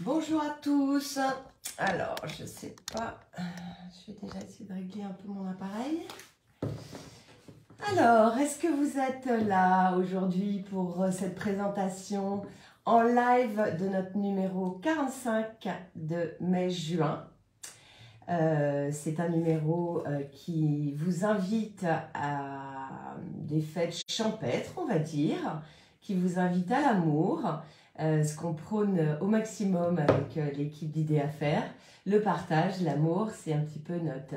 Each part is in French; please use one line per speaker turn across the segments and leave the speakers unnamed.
Bonjour à tous. Alors, je sais pas, je vais déjà essayer de régler un peu mon appareil. Alors, est-ce que vous êtes là aujourd'hui pour cette présentation en live de notre numéro 45 de mai-juin? C'est un numéro qui vous invite à des fêtes champêtres, on va dire, qui vous invite à l'amour, ce qu'on prône au maximum avec l'équipe d'Idées à faire. Le partage, l'amour, c'est un petit peu notre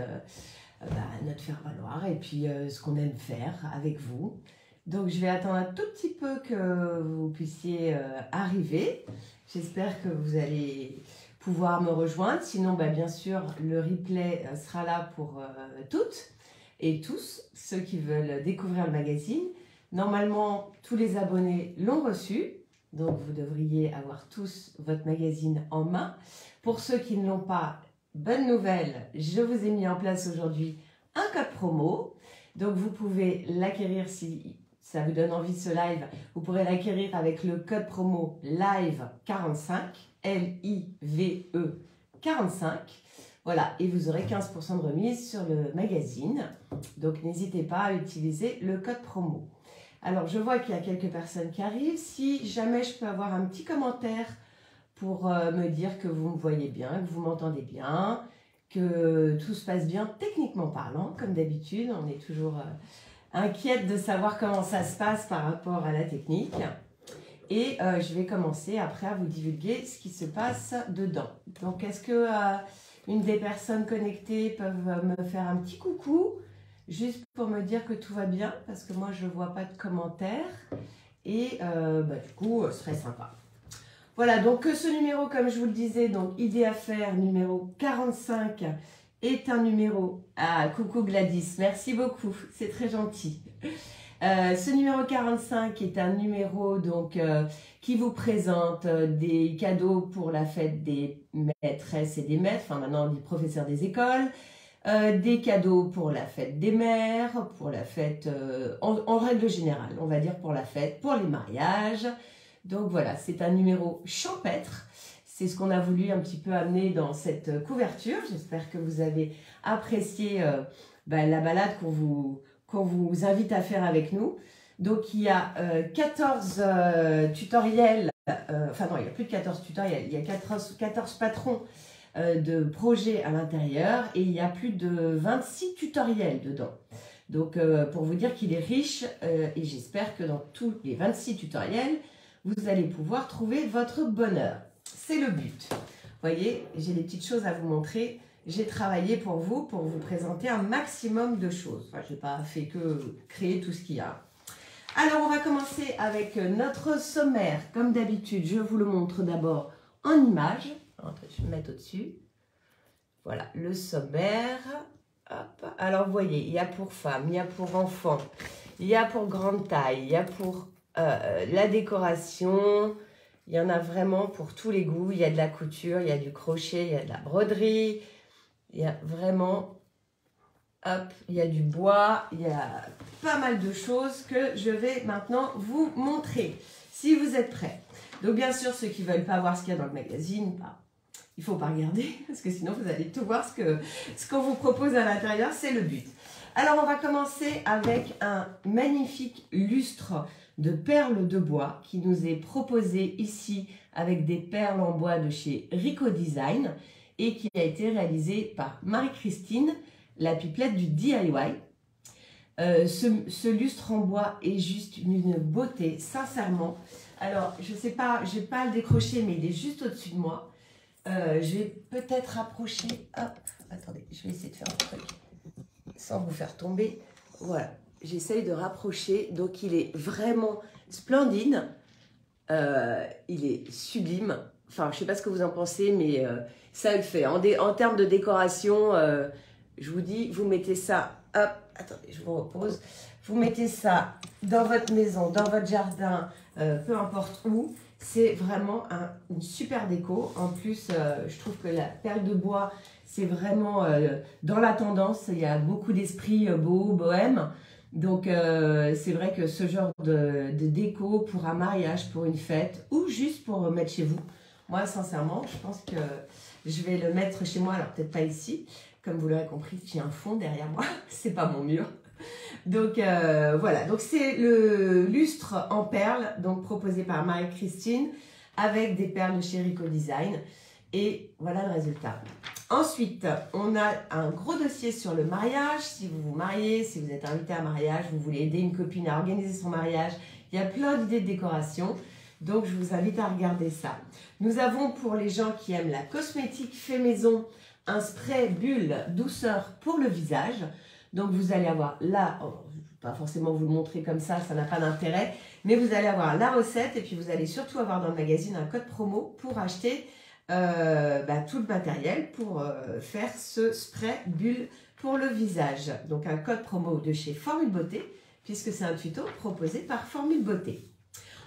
faire-valoir et puis ce qu'on aime faire avec vous. Donc je vais attendre un tout petit peu que vous puissiez arriver. J'espère que vous allez pouvoir me rejoindre. Sinon, bien sûr, le replay sera là pour toutes et tous ceux qui veulent découvrir le magazine. Normalement, tous les abonnés l'ont reçu. Donc, vous devriez avoir tous votre magazine en main. Pour ceux qui ne l'ont pas, bonne nouvelle, je vous ai mis en place aujourd'hui un code promo. Donc, vous pouvez l'acquérir si ça vous donne envie de ce live. Vous pourrez l'acquérir avec le code promo LIVE45, L-I-V-E 45. Voilà, et vous aurez 15% de remise sur le magazine. Donc, n'hésitez pas à utiliser le code promo. Alors, je vois qu'il y a quelques personnes qui arrivent. Si jamais je peux avoir un petit commentaire pour me dire que vous me voyez bien, que vous m'entendez bien, que tout se passe bien techniquement parlant, comme d'habitude, on est toujours inquiète de savoir comment ça se passe par rapport à la technique. Et je vais commencer après à vous divulguer ce qui se passe dedans. Donc, est-ce que une des personnes connectées peuvent me faire un petit coucou juste pour me dire que tout va bien, parce que moi je ne vois pas de commentaires et du coup ce serait sympa. Voilà, donc ce numéro, comme je vous le disais, donc Idées à faire numéro 45 est un numéro... Ah, coucou Gladys, merci beaucoup, c'est très gentil. Ce numéro 45 est un numéro donc, qui vous présente des cadeaux pour la fête des maîtresses et des maîtres, enfin maintenant on dit professeurs des écoles, des cadeaux pour la fête des mères, pour la fête, en règle générale, on va dire pour la fête, pour les mariages. Donc voilà, c'est un numéro champêtre. C'est ce qu'on a voulu un petit peu amener dans cette couverture. J'espère que vous avez apprécié la balade qu'on vous invite à faire avec nous. Donc il y a 14 tutoriels, enfin non, il y a plus de 14 tutoriels, il y a 14 patrons de projets à l'intérieur et il y a plus de 26 tutoriels dedans. Donc pour vous dire qu'il est riche et j'espère que dans tous les 26 tutoriels, vous allez pouvoir trouver votre bonheur. C'est le but. Vous voyez, j'ai des petites choses à vous montrer. J'ai travaillé pour vous présenter un maximum de choses. Enfin, je n'ai pas fait que créer tout ce qu'il y a. Alors, on va commencer avec notre sommaire. Comme d'habitude, je vous le montre d'abord en image. Je vais me mettre au-dessus. Voilà, le sommaire. Hop. Alors, vous voyez, il y a pour femmes, il y a pour enfants, il y a pour grande taille, il y a pour la décoration. Il y en a vraiment pour tous les goûts. Il y a de la couture, il y a du crochet, il y a de la broderie. Il y a vraiment, hop, il y a du bois. Il y a pas mal de choses que je vais maintenant vous montrer, si vous êtes prêts. Donc, bien sûr, ceux qui ne veulent pas voir ce qu'il y a dans le magazine, il ne faut pas regarder, parce que sinon, vous allez tout voir ce qu'on vous propose à l'intérieur. C'est le but. Alors, on va commencer avec un magnifique lustre de perles de bois qui nous est proposé ici avec des perles en bois de chez Rico Design et qui a été réalisé par Marie-Christine, la pipelette du DIY. Ce lustre en bois est juste une beauté, sincèrement. Alors, je ne sais pas, je n'ai pas à le décrocher, mais il est juste au-dessus de moi. Je vais peut-être rapprocher. Hop, attendez, je vais essayer de faire un truc sans vous faire tomber. Voilà. J'essaye de rapprocher, donc il est vraiment splendide, il est sublime, enfin je ne sais pas ce que vous en pensez, mais ça le fait. En termes de décoration, je vous dis, vous mettez ça, hop, attendez, je vous repose, vous mettez ça dans votre maison, dans votre jardin, peu importe où, c'est vraiment une super déco. En plus, je trouve que la perle de bois, c'est vraiment dans la tendance, il y a beaucoup d'esprit beau, bohème. Donc, c'est vrai que ce genre de déco pour un mariage, pour une fête ou juste pour mettre chez vous, Moi, sincèrement, je pense que je vais le mettre chez moi. Alors, peut-être pas ici. Comme vous l'aurez compris, j'ai un fond derrière moi. C'est pas mon mur. Donc, voilà. Donc, c'est le lustre en perles, donc proposé par Marie-Christine, avec des perles de chez Rico Design. Et voilà le résultat. Ensuite, on a un gros dossier sur le mariage. Si vous vous mariez, si vous êtes invité à un mariage, vous voulez aider une copine à organiser son mariage, il y a plein d'idées de décoration. Donc, je vous invite à regarder ça. Nous avons, pour les gens qui aiment la cosmétique fait maison, un spray bulle douceur pour le visage. Donc, vous allez avoir là, je ne vais pas forcément vous le montrer comme ça n'a pas d'intérêt, mais vous allez avoir la recette et puis vous allez surtout avoir dans le magazine un code promo pour acheter tout le matériel pour faire ce spray bulle pour le visage. Donc, un code promo de chez Formule Beauté, puisque c'est un tuto proposé par Formule Beauté.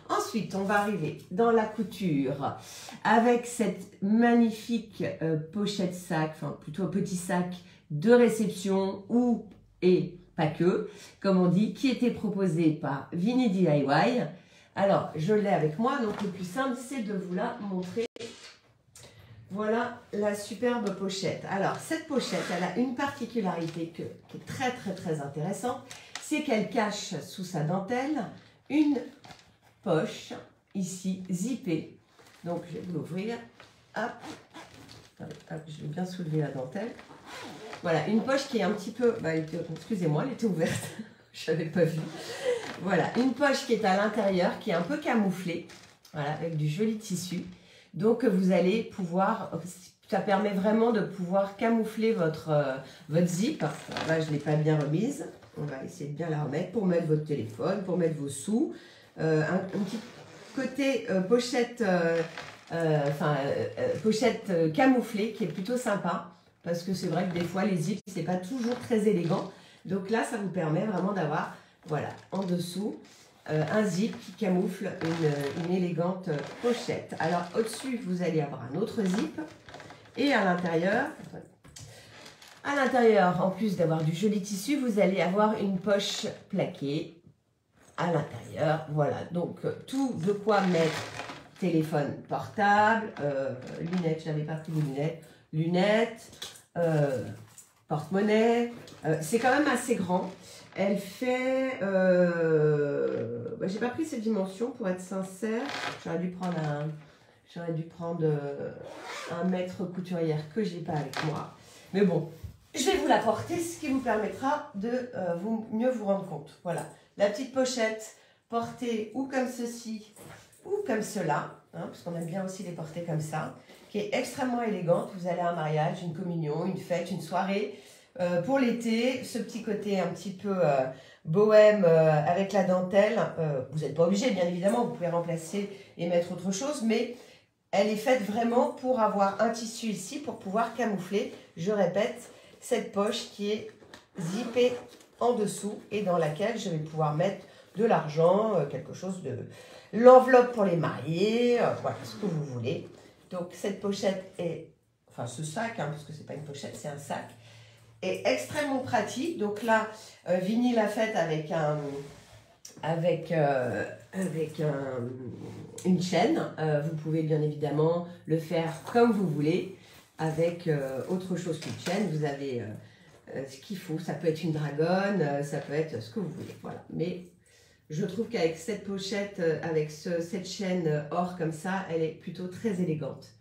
Ensuite, on va arriver dans la couture avec cette magnifique pochette sac, enfin plutôt petit sac de réception et pas que, comme on dit, qui était proposé par Vinny DIY. Alors, je l'ai avec moi, donc le plus simple, c'est de vous la montrer. Voilà la superbe pochette. Alors, cette pochette, elle a une particularité qui est très, très, très intéressante, c'est qu'elle cache sous sa dentelle une poche, ici, zippée. Donc, je vais vous l'ouvrir. Hop. Hop, je vais bien soulever la dentelle. Voilà, une poche qui est un petit peu... excusez-moi, elle était ouverte. Je n'avais pas vu. Voilà, une poche qui est à l'intérieur, qui est un peu camouflée. Voilà, avec du joli tissu. Donc, vous allez pouvoir... Ça permet vraiment de pouvoir camoufler votre zip. Alors là, je ne l'ai pas bien remise. On va essayer de bien la remettre pour mettre votre téléphone, pour mettre vos sous. Un petit côté pochette, pochette camouflée qui est plutôt sympa parce que c'est vrai que des fois les zips c'est pas toujours très élégant, donc là ça vous permet vraiment d'avoir voilà en dessous un zip qui camoufle une élégante pochette. Alors au-dessus vous allez avoir un autre zip et à l'intérieur en plus d'avoir du joli tissu vous allez avoir une poche plaquée à l'intérieur, voilà, donc tout de quoi mettre téléphone portable, lunettes, je n'avais pas pris les lunettes, porte-monnaie, c'est quand même assez grand, elle fait, j'ai pas pris cette dimension pour être sincère, j'aurais dû prendre un mètre couturière que j'ai pas avec moi, mais bon, je vais vous la porter, ce qui vous permettra de mieux vous rendre compte, voilà. La petite pochette portée ou comme ceci ou comme cela, hein, parce qu'on aime bien aussi les porter comme ça, qui est extrêmement élégante. Vous allez à un mariage, une communion, une fête, une soirée. Pour l'été, ce petit côté un petit peu bohème avec la dentelle, vous n'êtes pas obligé bien évidemment, vous pouvez remplacer et mettre autre chose, mais elle est faite vraiment pour avoir un tissu ici, pour pouvoir camoufler, je répète, cette poche qui est zippée en dessous et dans laquelle je vais pouvoir mettre de l'argent, quelque chose de... l'enveloppe pour les mariés, voilà, ce que vous voulez. Donc cette pochette est... Enfin ce sac, hein, parce que c'est pas une pochette, c'est un sac, est extrêmement pratique. Donc là, Vinny l'a faite avec une chaîne. Vous pouvez bien évidemment le faire comme vous voulez, avec autre chose qu'une chaîne. Vous avez... ce qu'il faut, ça peut être une dragonne, ça peut être ce que vous voulez, voilà. Mais je trouve qu'avec cette pochette, avec cette chaîne or comme ça, elle est plutôt très élégante.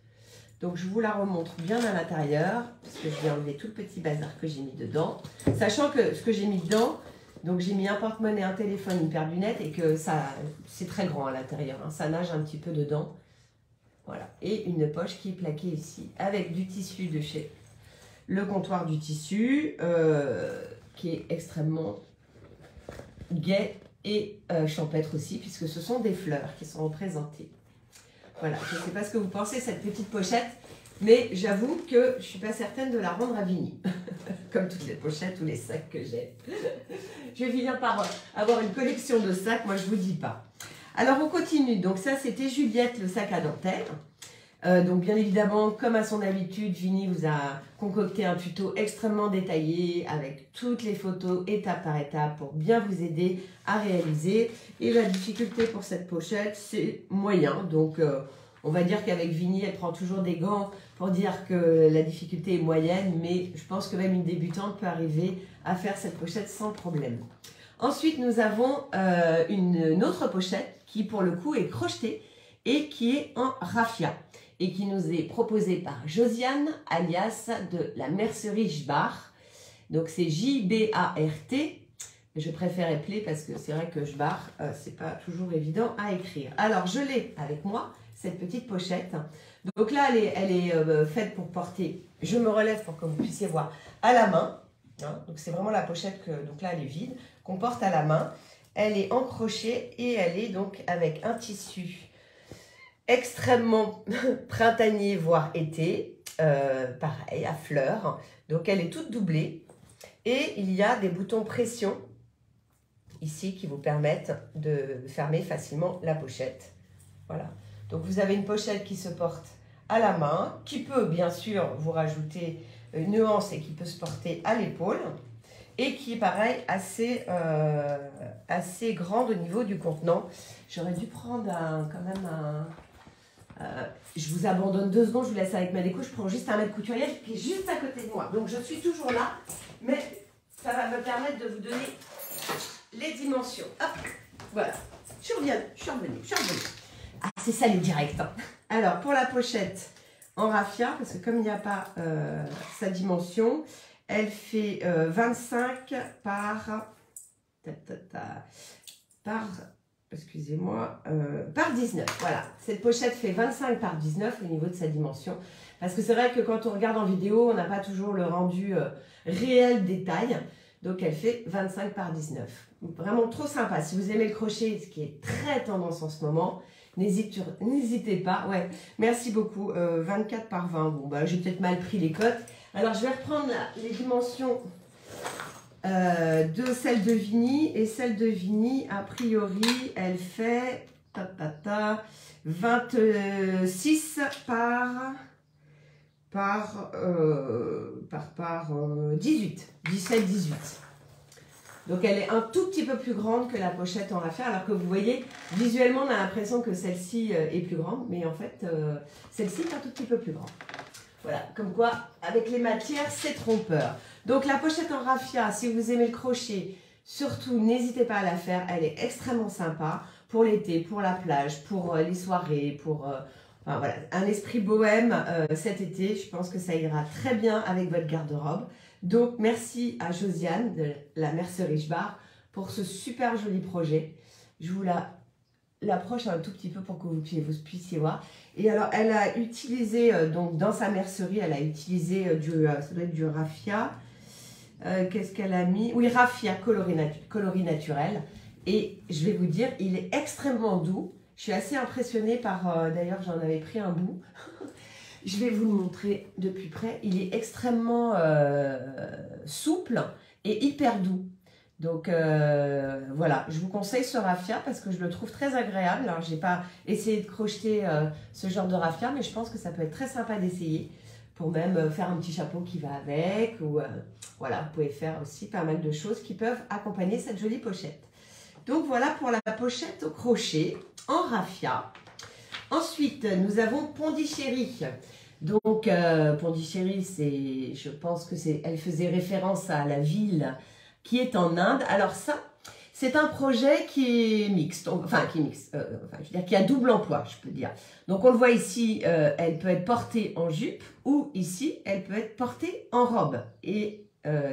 Donc je vous la remontre bien à l'intérieur, parce que je vais enlever tout le petit bazar que j'ai mis dedans. Sachant que ce que j'ai mis dedans, donc j'ai mis un porte-monnaie, un téléphone, une paire de lunettes, et que ça, c'est très grand à l'intérieur, hein, ça nage un petit peu dedans. Voilà, et une poche qui est plaquée ici, avec du tissu de chez... Le comptoir du tissu, qui est extrêmement gai et champêtre aussi, puisque ce sont des fleurs qui sont représentées. Voilà, je ne sais pas ce que vous pensez, cette petite pochette, mais j'avoue que je ne suis pas certaine de la rendre à Vinny, comme toutes les pochettes ou les sacs que j'ai. Je vais finir par avoir une collection de sacs, moi je ne vous dis pas. Alors on continue, donc ça c'était Juliette, le sac à dentelle. Donc bien évidemment, comme à son habitude, Vinny vous a concocté un tuto extrêmement détaillé avec toutes les photos étape par étape pour bien vous aider à réaliser. Et la difficulté pour cette pochette, c'est moyen. Donc On va dire qu'avec Vini, elle prend toujours des gants pour dire que la difficulté est moyenne, mais je pense que même une débutante peut arriver à faire cette pochette sans problème. Ensuite, nous avons une autre pochette qui, pour le coup, est crochetée et qui est en raffia et qui nous est proposée par Josiane, alias de la mercerie Jbart. Donc, c'est J-B-A-R-T. Je préfère épeler parce que c'est vrai que Jbart, c'est pas toujours évident à écrire. Alors, je l'ai avec moi, cette petite pochette. Donc là, elle est faite pour porter, je me relève pour que vous puissiez voir, à la main. Hein, donc, c'est vraiment la pochette que, donc là, elle est vide, qu'on porte à la main. Elle est en crochet et elle est donc avec un tissu extrêmement printanier, voire été. Pareil, à fleurs. Donc, elle est toute doublée. Et il y a des boutons pression ici qui vous permettent de fermer facilement la pochette. Voilà. Donc, vous avez une pochette qui se porte à la main, qui peut bien sûr vous rajouter une nuance et qui peut se porter à l'épaule et qui est pareil assez grande au niveau du contenant. J'aurais dû prendre quand même un... je vous abandonne 2 secondes, je vous laisse avec ma déco, je prends juste un mètre couturier qui est juste à côté de moi. Donc je suis toujours là, mais ça va me permettre de vous donner les dimensions. Hop, voilà, je suis revenue. Ah, c'est ça les directs. Hein. Alors, pour la pochette en raffia, parce que comme il n'y a pas sa dimension, elle fait 25 par... excusez-moi, par 19. Voilà, cette pochette fait 25 par 19 au niveau de sa dimension. Parce que c'est vrai que quand on regarde en vidéo, on n'a pas toujours le rendu réel des tailles. Donc, elle fait 25 par 19. Donc, vraiment trop sympa. Si vous aimez le crochet, ce qui est très tendance en ce moment, n'hésitez pas. Ouais, merci beaucoup. 24 par 20. Bon, bah, j'ai peut-être mal pris les cotes. Alors, je vais reprendre les dimensions de celle de Vini. Et celle de Vini, a priori, elle fait 26 par 18. 17-18. Donc, elle est un tout petit peu plus grande que la pochette en raffia. Alors que vous voyez, visuellement, on a l'impression que celle-ci est plus grande. Mais en fait, celle-ci est un tout petit peu plus grande. Voilà, comme quoi, avec les matières, c'est trompeur. Donc, la pochette en raffia, si vous aimez le crochet, surtout, n'hésitez pas à la faire. Elle est extrêmement sympa pour l'été, pour la plage, pour les soirées, pour enfin, voilà, un esprit bohème cet été. Je pense que ça ira très bien avec votre garde-robe. Donc, merci à Josiane de la mercerie Jbart pour ce super joli projet. Je vous l'approche un tout petit peu pour que vous puissiez voir. Et alors, elle a utilisé, donc dans sa mercerie, elle a utilisé ça doit être du raffia. Qu'est-ce qu'elle a mis? Oui, raffia coloris naturel. Et je vais vous dire, il est extrêmement doux. Je suis assez impressionnée par, d'ailleurs, j'en avais pris un bout. Je vais vous le montrer de plus près. Il est extrêmement souple et hyper doux. Donc voilà, je vous conseille ce raffia parce que je le trouve très agréable. Alors, je n'ai pas essayé de crocheter ce genre de raffia, mais je pense que ça peut être très sympa d'essayer pour même faire un petit chapeau qui va avec. Ou voilà, vous pouvez faire aussi pas mal de choses qui peuvent accompagner cette jolie pochette. Donc voilà pour la pochette au crochet en raffia. Ensuite, nous avons Pondichéry. Donc, Pondichéry, je pense que elle faisait référence à la ville qui est en Inde. Alors ça, c'est un projet qui est mixte, je veux dire, qui a double emploi, je peux dire. Donc, on le voit ici, elle peut être portée en jupe ou ici, elle peut être portée en robe et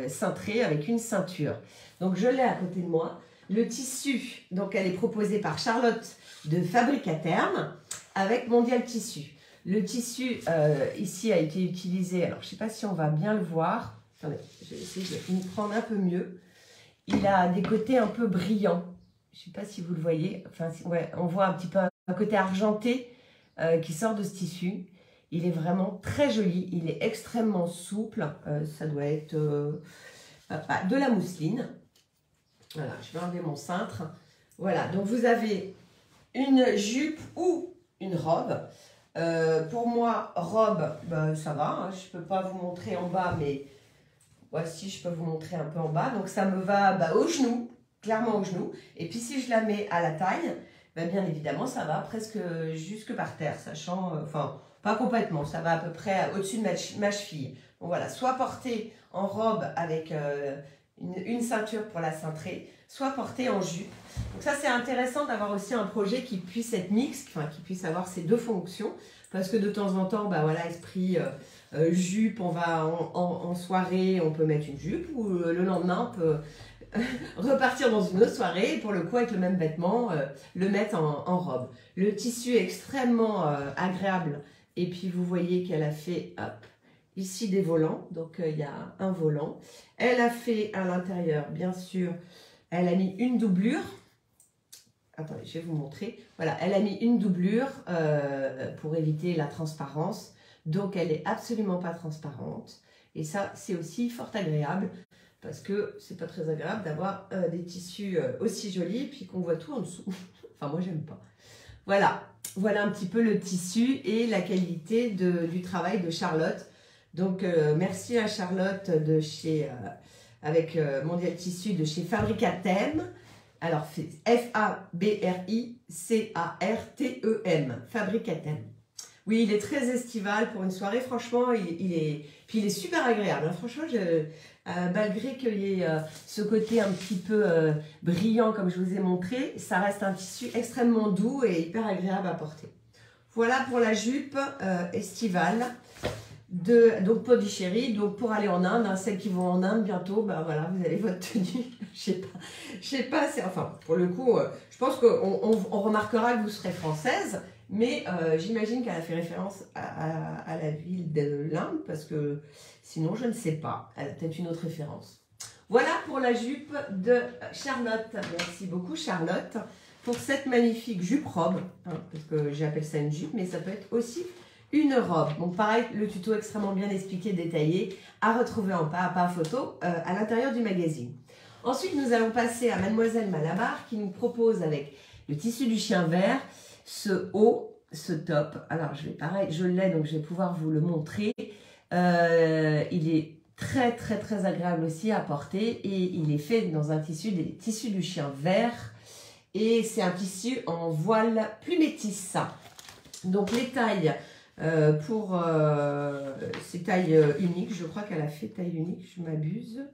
cintrée avec une ceinture. Donc, je l'ai à côté de moi. Le tissu, donc elle est proposée par Charlotte de Fabrique à Terme avec Mondial Tissu. Le tissu ici a été utilisé, alors je ne sais pas si on va bien le voir. Attendez, je vais essayer de me prendre un peu mieux. Il a des côtés un peu brillants. Je ne sais pas si vous le voyez. Enfin, ouais, on voit un petit peu un côté argenté qui sort de ce tissu. Il est vraiment très joli. Il est extrêmement souple. Ça doit être de la mousseline. Voilà, je vais enlever mon cintre. Voilà, donc vous avez une jupe ou une robe. Pour moi, robe, ben, ça va. Hein, je ne peux pas vous montrer en bas, mais voici, je peux vous montrer un peu en bas. Donc ça me va au genou, clairement au genou. Et puis si je la mets à la taille, ben bien évidemment, ça va presque jusque par terre, sachant, enfin, pas complètement, ça va à peu près au-dessus de ma cheville. Donc voilà, soit porté en robe avec une ceinture pour la cintrer, soit porté en jupe. Donc ça, c'est intéressant d'avoir aussi un projet qui puisse être mixte, enfin, qui puisse avoir ces deux fonctions, parce que de temps en temps, ben voilà, esprit jupe, on va en soirée, on peut mettre une jupe, ou le lendemain, on peut repartir dans une autre soirée et pour le coup avec le même vêtement le mettre en robe. Le tissu est extrêmement agréable et puis vous voyez qu'elle a fait hop, ici des volants, donc il y a un volant. Elle a fait à l'intérieur, bien sûr, elle a mis une doublure. Attendez, je vais vous montrer. Voilà, elle a mis une doublure pour éviter la transparence. Donc elle est absolument pas transparente. Et ça, c'est aussi fort agréable. Parce que c'est pas très agréable d'avoir des tissus aussi jolis puis qu'on voit tout en dessous. Enfin, moi, j'aime pas. Voilà, voilà un petit peu le tissu et la qualité du travail de Charlotte. Donc, merci à Charlotte de chez, avec Mondial Tissu de chez Fabricatem. Alors, F-A-B-R-I-C-A-R-T-E-M, Fabricatem. Oui, il est très estival pour une soirée. Franchement, il est super agréable. Hein. Franchement, malgré qu'il y ait ce côté un petit peu brillant, comme je vous ai montré, ça reste un tissu extrêmement doux et hyper agréable à porter. Voilà pour la jupe estivale donc Pondichéry. Donc pour aller en Inde, hein, celles qui vont en Inde bientôt, ben voilà, vous avez votre tenue. Je sais pas, enfin pour le coup, je pense qu'on remarquera que vous serez française. Mais j'imagine qu'elle a fait référence à la ville de l'Inde, parce que sinon, je ne sais pas. Elle a peut-être une autre référence. Voilà pour la jupe de Charlotte. Merci beaucoup, Charlotte, pour cette magnifique jupe-robe. Hein, parce que j'appelle ça une jupe, mais ça peut être aussi une robe. Donc pareil, le tuto extrêmement bien expliqué, détaillé, à retrouver en pas à pas photo à l'intérieur du magazine. Ensuite, nous allons passer à Mademoiselle Malabar, qui nous propose avec le tissu du chien vert, ce haut, ce top. Alors, pareil, je l'ai, donc je vais pouvoir vous le montrer. Il est très, très, très agréable aussi à porter et il est fait dans un tissu, des tissus du chien vert. Et c'est un tissu en voile plus métisse. Donc, les tailles, c'est taille unique. Je crois qu'elle a fait taille unique, je m'abuse.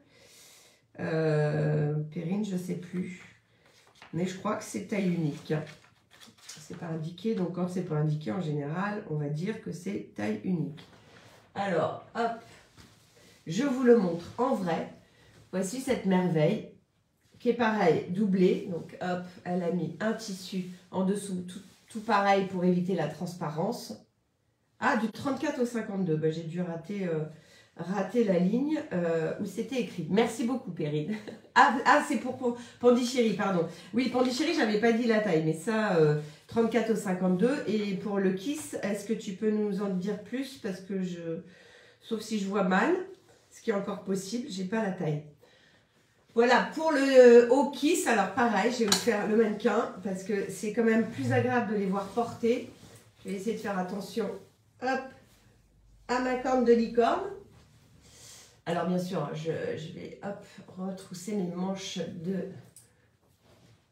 Perrine, je ne sais plus. Mais je crois que c'est taille unique. C'est pas indiqué, donc quand c'est pas indiqué en général, on va dire que c'est taille unique. Alors, hop, je vous le montre en vrai. Voici cette merveille qui est pareil, doublée. Donc hop, elle a mis un tissu en dessous, tout pareil pour éviter la transparence. Ah, du 34 au 52, ben, j'ai dû rater la ligne où c'était écrit. Merci beaucoup, Perrine. Ah c'est pour Pondichéry, pardon. Oui, Pondichéry, j'avais pas dit la taille, mais ça, 34 au 52. Et pour le Kiss, est-ce que tu peux nous en dire plus? Parce que sauf si je vois mal, ce qui est encore possible, j'ai pas la taille. Voilà, pour le haut Kiss, alors pareil, je vais vous faire le mannequin, parce que c'est quand même plus agréable de les voir porter. Je vais essayer de faire attention, hop, à ma corne de licorne. Alors bien sûr, je vais hop, retrousser mes manches de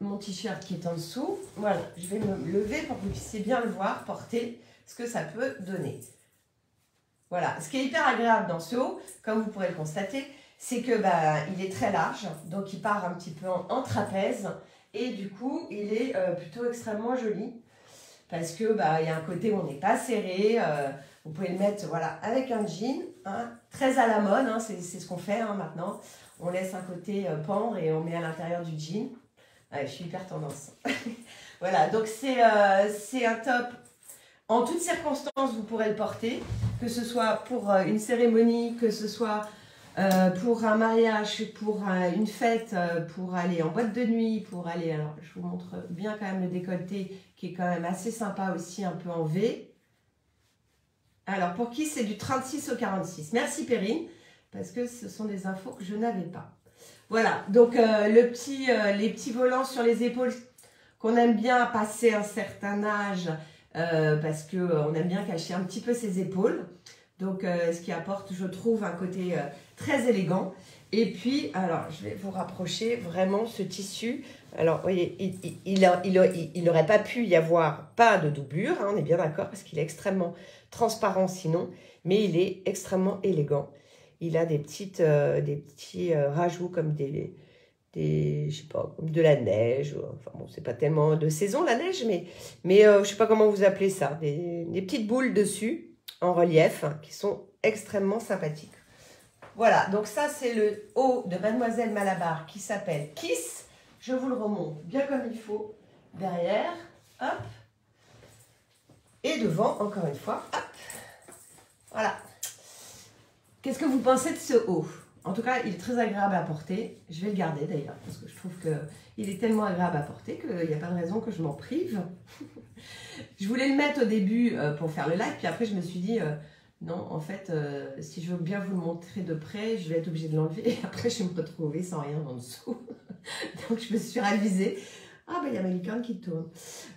mon t-shirt qui est en dessous. Voilà, je vais me lever pour que vous puissiez bien le voir, porter ce que ça peut donner. Voilà, ce qui est hyper agréable dans ce haut, comme vous pourrez le constater, c'est que il est très large, donc il part un petit peu en trapèze et du coup il est plutôt extrêmement joli parce que il y a un côté où on n'est pas serré. Vous pouvez le mettre voilà, avec un jean, hein, très à la mode, hein, c'est ce qu'on fait hein, maintenant. On laisse un côté pendre et on met à l'intérieur du jean. Ouais, je suis hyper tendance. Voilà, donc c'est un top. En toutes circonstances, vous pourrez le porter, que ce soit pour une cérémonie, que ce soit pour un mariage, pour une fête, pour aller en boîte de nuit, pour aller... Alors, je vous montre bien quand même le décolleté qui est quand même assez sympa aussi, un peu en V. Alors, pour qui c'est du 36 au 46. Merci Perrine, parce que ce sont des infos que je n'avais pas. Voilà, donc les petits volants sur les épaules qu'on aime bien passer un certain âge, parce qu'on aime bien cacher un petit peu ses épaules. Donc, ce qui apporte, je trouve, un côté très élégant. Et puis, alors, je vais vous rapprocher vraiment ce tissu. Alors, vous voyez, il n'aurait pas pu y avoir pas de doublure, hein, on est bien d'accord, parce qu'il est extrêmement transparent sinon, mais il est extrêmement élégant. Il a des petits rajouts comme je sais pas, comme de la neige. Enfin bon, c'est pas tellement de saison la neige, mais je sais pas comment vous appelez ça. Des petites boules dessus, en relief, hein, qui sont extrêmement sympathiques. Voilà, donc ça c'est le haut de Mademoiselle Malabar qui s'appelle Kiss. Je vous le remonte bien comme il faut. Derrière, hop. Et devant, encore une fois, hop. Voilà. Qu'est-ce que vous pensez de ce haut? En tout cas, il est très agréable à porter. Je vais le garder d'ailleurs, parce que je trouve qu'il est tellement agréable à porter qu'il n'y a pas de raison que je m'en prive. Je voulais le mettre au début pour faire le live, puis après je me suis dit, non, en fait, si je veux bien vous le montrer de près, je vais être obligée de l'enlever. Et après, je vais me retrouver sans rien en dessous. Donc, je me suis ravisée. Ah, ben, il y a ma licorne qui tourne.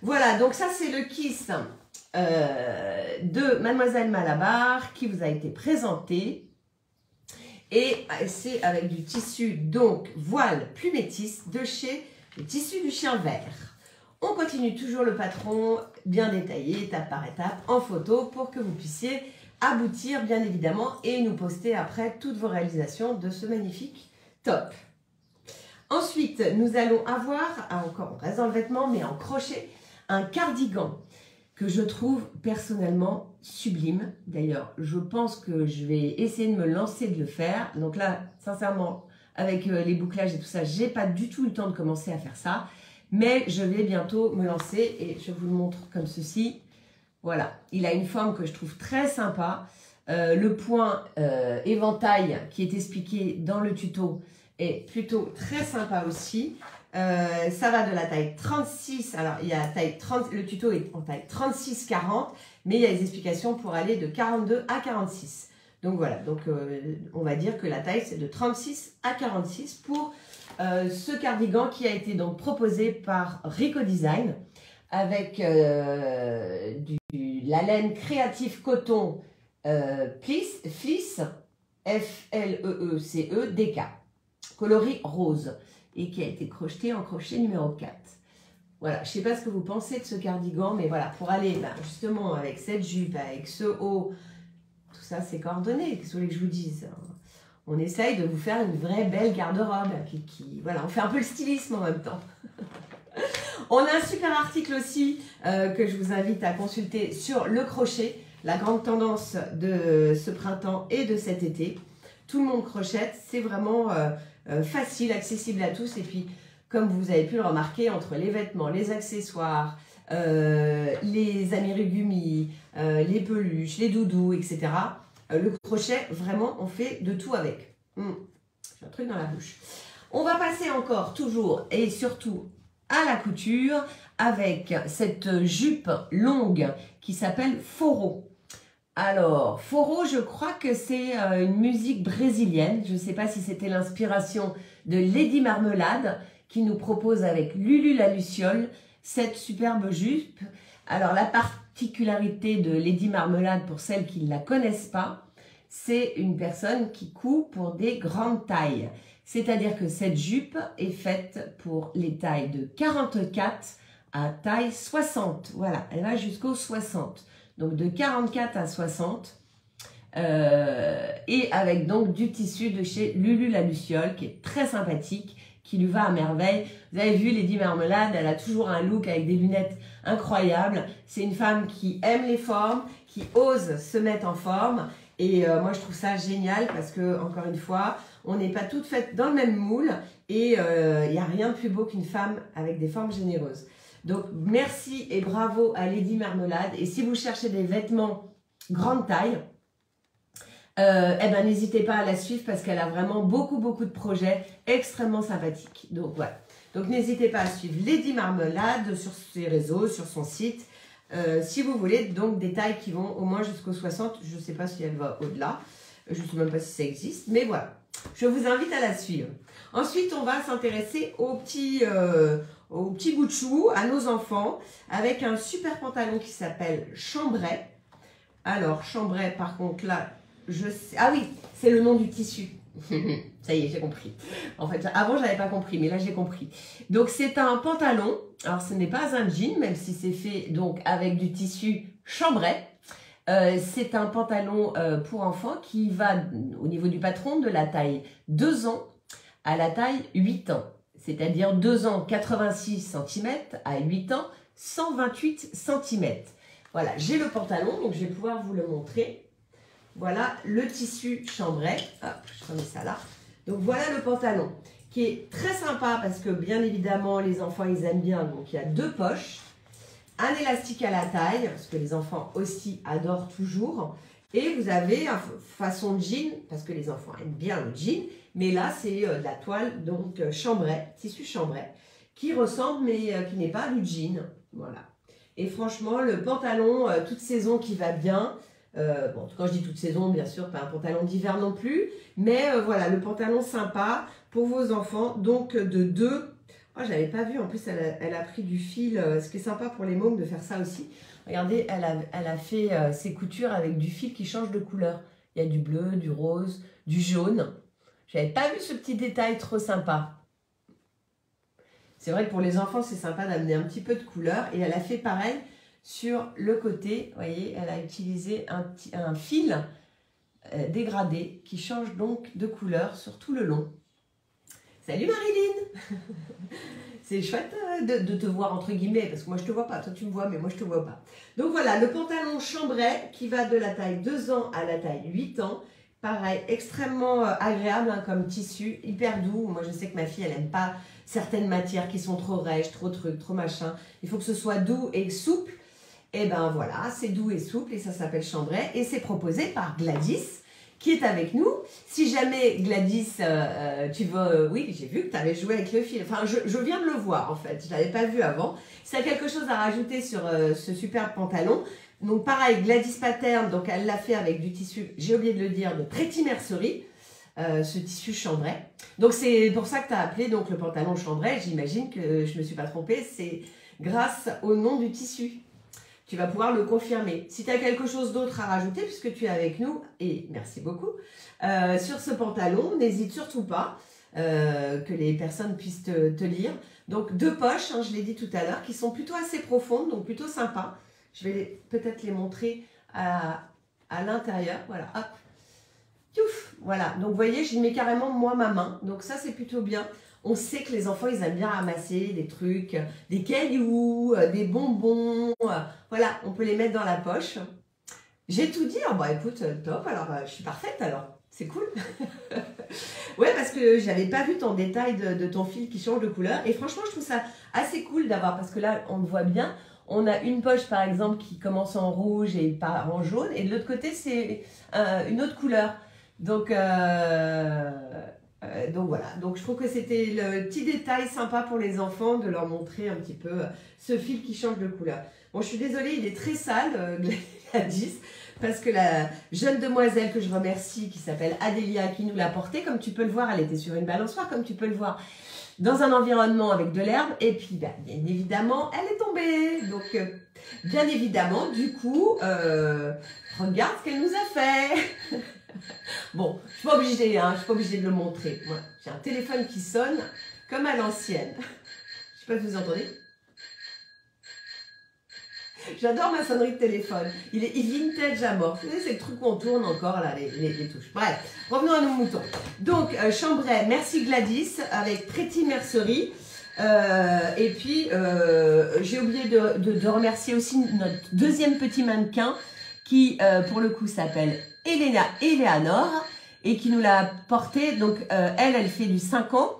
Voilà, donc ça, c'est le Kiss de Mademoiselle Malabar qui vous a été présenté. Et c'est avec du tissu, donc, voile plus métisse de chez le tissu du chien vert. On continue toujours le patron bien détaillé, étape par étape, en photo, pour que vous puissiez aboutir, bien évidemment, et nous poster après toutes vos réalisations de ce magnifique top. Ensuite, nous allons avoir, encore, on reste dans le vêtement, mais en crochet, un cardigan que je trouve personnellement sublime. D'ailleurs, je pense que je vais essayer de me lancer de le faire. Donc là, sincèrement, avec les bouclages et tout ça, j'ai pas du tout eu le temps de commencer à faire ça. Mais je vais bientôt me lancer et je vous le montre comme ceci. Voilà, il a une forme que je trouve très sympa. Le point éventail qui est expliqué dans le tuto est plutôt très sympa aussi. Ça va de la taille 36, alors il y a la taille 30, le tuto est en taille 36-40, mais il y a des explications pour aller de 42 à 46. Donc voilà, donc on va dire que la taille c'est de 36 à 46 pour ce cardigan qui a été donc proposé par Rico Design avec la laine Creative Coton Fleece, F-L-E-E-C-E, DK, coloris rose, et qui a été crocheté en crochet numéro 4. Voilà, je ne sais pas ce que vous pensez de ce cardigan, mais voilà, pour aller justement avec cette jupe, avec ce haut, tout ça c'est coordonné, qu'est-ce que vous voulez que je vous dise? On essaye de vous faire une vraie belle garde-robe, voilà, on fait un peu le stylisme en même temps. On a un super article aussi que je vous invite à consulter sur le crochet, la grande tendance de ce printemps et de cet été. Tout le monde crochette, c'est vraiment facile, accessible à tous. Et puis, comme vous avez pu le remarquer, entre les vêtements, les accessoires, les amigurumi, les peluches, les doudous, etc. Le crochet, vraiment, on fait de tout avec. J'ai un truc dans la bouche. On va passer encore, toujours et surtout à la couture avec cette jupe longue qui s'appelle Forró. Alors, Forró, je crois que c'est une musique brésilienne. Je ne sais pas si c'était l'inspiration de Lady Marmelade qui nous propose avec Lulu la Luciole cette superbe jupe. Alors, la particularité de Lady Marmelade, pour celles qui ne la connaissent pas, c'est une personne qui coud pour des grandes tailles. C'est-à-dire que cette jupe est faite pour les tailles de 44 à taille 60. Voilà, elle va jusqu'au 60. Donc de 44 à 60. Et avec donc du tissu de chez Lulu la Luciole qui est très sympathique, qui lui va à merveille. Vous avez vu, Lady Marmelade, elle a toujours un look avec des lunettes incroyables. C'est une femme qui aime les formes, qui ose se mettre en forme. Et moi, je trouve ça génial parce que, encore une fois, on n'est pas toutes faites dans le même moule et il n'y a rien de plus beau qu'une femme avec des formes généreuses. Donc, merci et bravo à Lady Marmelade. Et si vous cherchez des vêtements grande taille, eh ben, n'hésitez pas à la suivre parce qu'elle a vraiment beaucoup de projets extrêmement sympathiques. Donc, voilà. Donc, n'hésitez pas à suivre Lady Marmelade sur ses réseaux, sur son site. Si vous voulez donc des tailles qui vont au moins jusqu'au 60, je ne sais pas si elle va au-delà, je ne sais même pas si ça existe, mais voilà, je vous invite à la suivre. Ensuite, on va s'intéresser aux petits bouts de chou, à nos enfants, avec un super pantalon qui s'appelle Chambray. Alors, chambray, par contre, là, je sais... Ah oui, c'est le nom du tissu. Ça y est, j'ai compris. En fait, avant, je n'avais pas compris, mais là, j'ai compris. Donc, c'est un pantalon. Alors, ce n'est pas un jean, même si c'est fait donc avec du tissu chambray. C'est un pantalon pour enfants qui va, au niveau du patron, de la taille 2 ans à la taille 8 ans. C'est-à-dire 2 ans 86 cm à 8 ans 128 cm. Voilà, j'ai le pantalon, donc je vais pouvoir vous le montrer. Voilà le tissu chambray. Hop, je remets ça là. Donc voilà le pantalon qui est très sympa parce que bien évidemment les enfants ils aiment bien. Donc il y a 2 poches, un élastique à la taille parce que les enfants aussi adorent toujours. Et vous avez une façon de jean parce que les enfants aiment bien le jean. Mais là c'est de la toile donc chambray, tissu chambray qui ressemble mais qui n'est pas du jean. Voilà. Et franchement le pantalon toute saison qui va bien. Bon, quand je dis toute saison, bien sûr, pas un pantalon d'hiver non plus, mais voilà, le pantalon sympa pour vos enfants, donc de 2. Oh, j'avais pas vu, en plus elle a pris du fil, ce qui est sympa pour les mômes de faire ça aussi. Regardez, elle a fait ses coutures avec du fil qui change de couleur. Il y a du bleu, du rose, du jaune. J'avais pas vu ce petit détail trop sympa. C'est vrai que pour les enfants, c'est sympa d'amener un petit peu de couleur, et elle a fait pareil. Sur le côté, vous voyez, elle a utilisé un fil dégradé qui change donc de couleur sur tout le long. Salut Marilyn. C'est chouette de te voir entre guillemets, parce que moi je te vois pas, toi tu me vois, mais moi je te vois pas. Donc voilà, le pantalon chambray qui va de la taille 2 ans à la taille 8 ans. Pareil, extrêmement agréable hein, comme tissu, hyper doux. Moi je sais que ma fille, elle n'aime pas certaines matières qui sont trop rêches, trop trucs, trop machin. Il faut que ce soit doux et souple. Et ben voilà, c'est doux et souple et ça s'appelle chambray et c'est proposé par Gladys qui est avec nous. Si jamais Gladys, tu veux, oui, j'ai vu que tu avais joué avec le fil. Enfin, je viens de le voir en fait, je ne l'avais pas vu avant. Si tu as quelque chose à rajouter sur ce superbe pantalon, donc pareil, Gladys Pattern, donc elle l'a fait avec du tissu, j'ai oublié de le dire, de Pretty Mercerie, ce tissu chambray. Donc c'est pour ça que tu as appelé donc, le pantalon chambray, j'imagine que je ne me suis pas trompée, c'est grâce au nom du tissu. Tu vas pouvoir le confirmer. Si tu as quelque chose d'autre à rajouter, puisque tu es avec nous, et merci beaucoup, sur ce pantalon, n'hésite surtout pas que les personnes puissent te lire. Donc 2 poches, hein, je l'ai dit tout à l'heure, qui sont plutôt assez profondes, donc plutôt sympas. Je vais peut-être les montrer à l'intérieur. Voilà, hop. Tiouf, voilà, donc vous voyez, j'y mets carrément moi ma main. Donc ça, c'est plutôt bien. On sait que les enfants, ils aiment bien ramasser des trucs, des cailloux, des bonbons. Voilà, on peut les mettre dans la poche. J'ai tout dit. Bon, écoute, top. Alors, je suis parfaite alors. C'est cool. Ouais, parce que j'avais pas vu ton détail de ton fil qui change de couleur. Et franchement, je trouve ça assez cool d'avoir, parce que là, on le voit bien. On a une poche, par exemple, qui commence en rouge et part en jaune. Et de l'autre côté, c'est une autre couleur. Donc voilà, donc je trouve que c'était le petit détail sympa pour les enfants de leur montrer un petit peu ce fil qui change de couleur. Bon, je suis désolée, il est très sale, Gladys, parce que la jeune demoiselle que je remercie, qui s'appelle Adélia, qui nous l'a porté, comme tu peux le voir, elle était sur une balançoire, comme tu peux le voir, dans un environnement avec de l'herbe, et puis bien évidemment, elle est tombée. Donc, bien évidemment, du coup, regarde ce qu'elle nous a fait. Bon, je suis pas obligée, hein, je suis pas obligée de le montrer. Moi, j'ai un téléphone qui sonne comme à l'ancienne. Je sais pas si vous entendez. J'adore ma sonnerie de téléphone. Il est vintage à mort. C'est le truc qu'on tourne encore là, les touches. Bref, revenons à nos moutons. Donc, chambray, merci Gladys, avec Pretty Mercerie. Et puis, j'ai oublié de remercier aussi notre deuxième petit mannequin qui, pour le coup, s'appelle Eleanor et qui nous l'a porté. Donc, elle fait du 5 ans.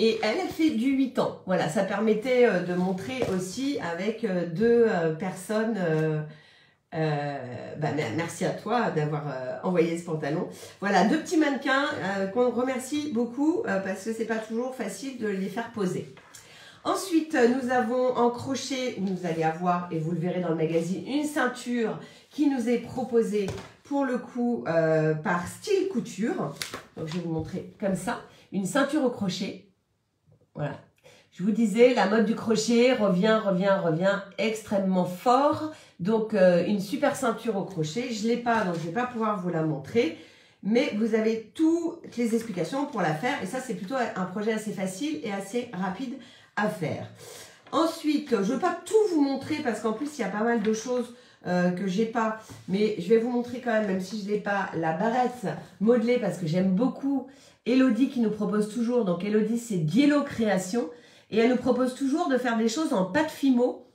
Et elle fait du 8 ans. Voilà, ça permettait de montrer aussi avec 2 personnes. Merci à toi d'avoir envoyé ce pantalon. Voilà, 2 petits mannequins qu'on remercie beaucoup parce que c'est pas toujours facile de les faire poser. Ensuite, nous avons en crochet, vous allez avoir, et vous le verrez dans le magazine, une ceinture qui nous est proposée pour le coup par Style Couture. Donc, je vais vous montrer comme ça, une ceinture au crochet. Voilà, Je vous disais, la mode du crochet revient extrêmement fort. Donc, une super ceinture au crochet. Je ne l'ai pas, donc je ne vais pas pouvoir vous la montrer. Mais vous avez toutes les explications pour la faire. Et ça, c'est plutôt un projet assez facile et assez rapide à faire. Ensuite, je ne veux pas tout vous montrer parce qu'en plus, il y a pas mal de choses que j'ai pas. Mais je vais vous montrer quand même, même si je ne l'ai pas, la barrette modelée parce que j'aime beaucoup Elodie qui nous propose toujours. Donc, Elodie, c'est Biello Création. Et elle nous propose toujours de faire des choses en pâte fimo,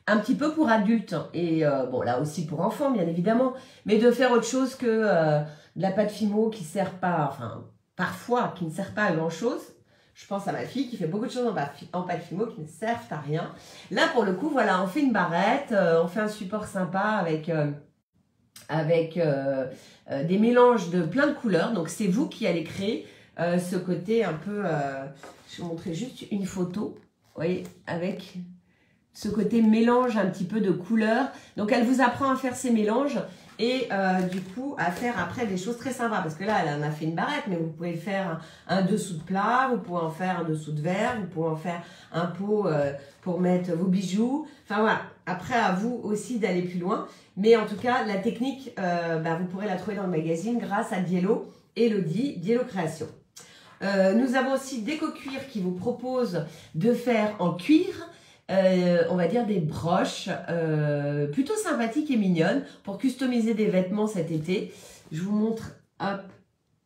un petit peu pour adultes. Et bon, là aussi pour enfants, bien évidemment. Mais de faire autre chose que de la pâte fimo qui ne sert pas, enfin, parfois, qui ne sert pas à grand-chose. Je pense à ma fille qui fait beaucoup de choses en pâte fimo qui ne servent à rien. Là, pour le coup, voilà, on fait une barrette, on fait un support sympa avec des mélanges de plein de couleurs. Donc, c'est vous qui allez créer ce côté un peu... je vais vous montrer juste une photo, vous voyez, avec ce côté mélange un petit peu de couleurs. Donc, elle vous apprend à faire ces mélanges et du coup, à faire après des choses très sympas. Parce que là, elle en a fait une barrette, mais vous pouvez faire un dessous de plat, vous pouvez en faire un dessous de verre, vous pouvez en faire un pot pour mettre vos bijoux. Enfin, voilà. Après, à vous aussi d'aller plus loin. Mais en tout cas, la technique, vous pourrez la trouver dans le magazine grâce à Biello, Elodie, Biello Création. Nous avons aussi Déco-Cuir qui vous propose de faire en cuir, on va dire des broches plutôt sympathiques et mignonnes pour customiser des vêtements cet été. Je vous montre hop,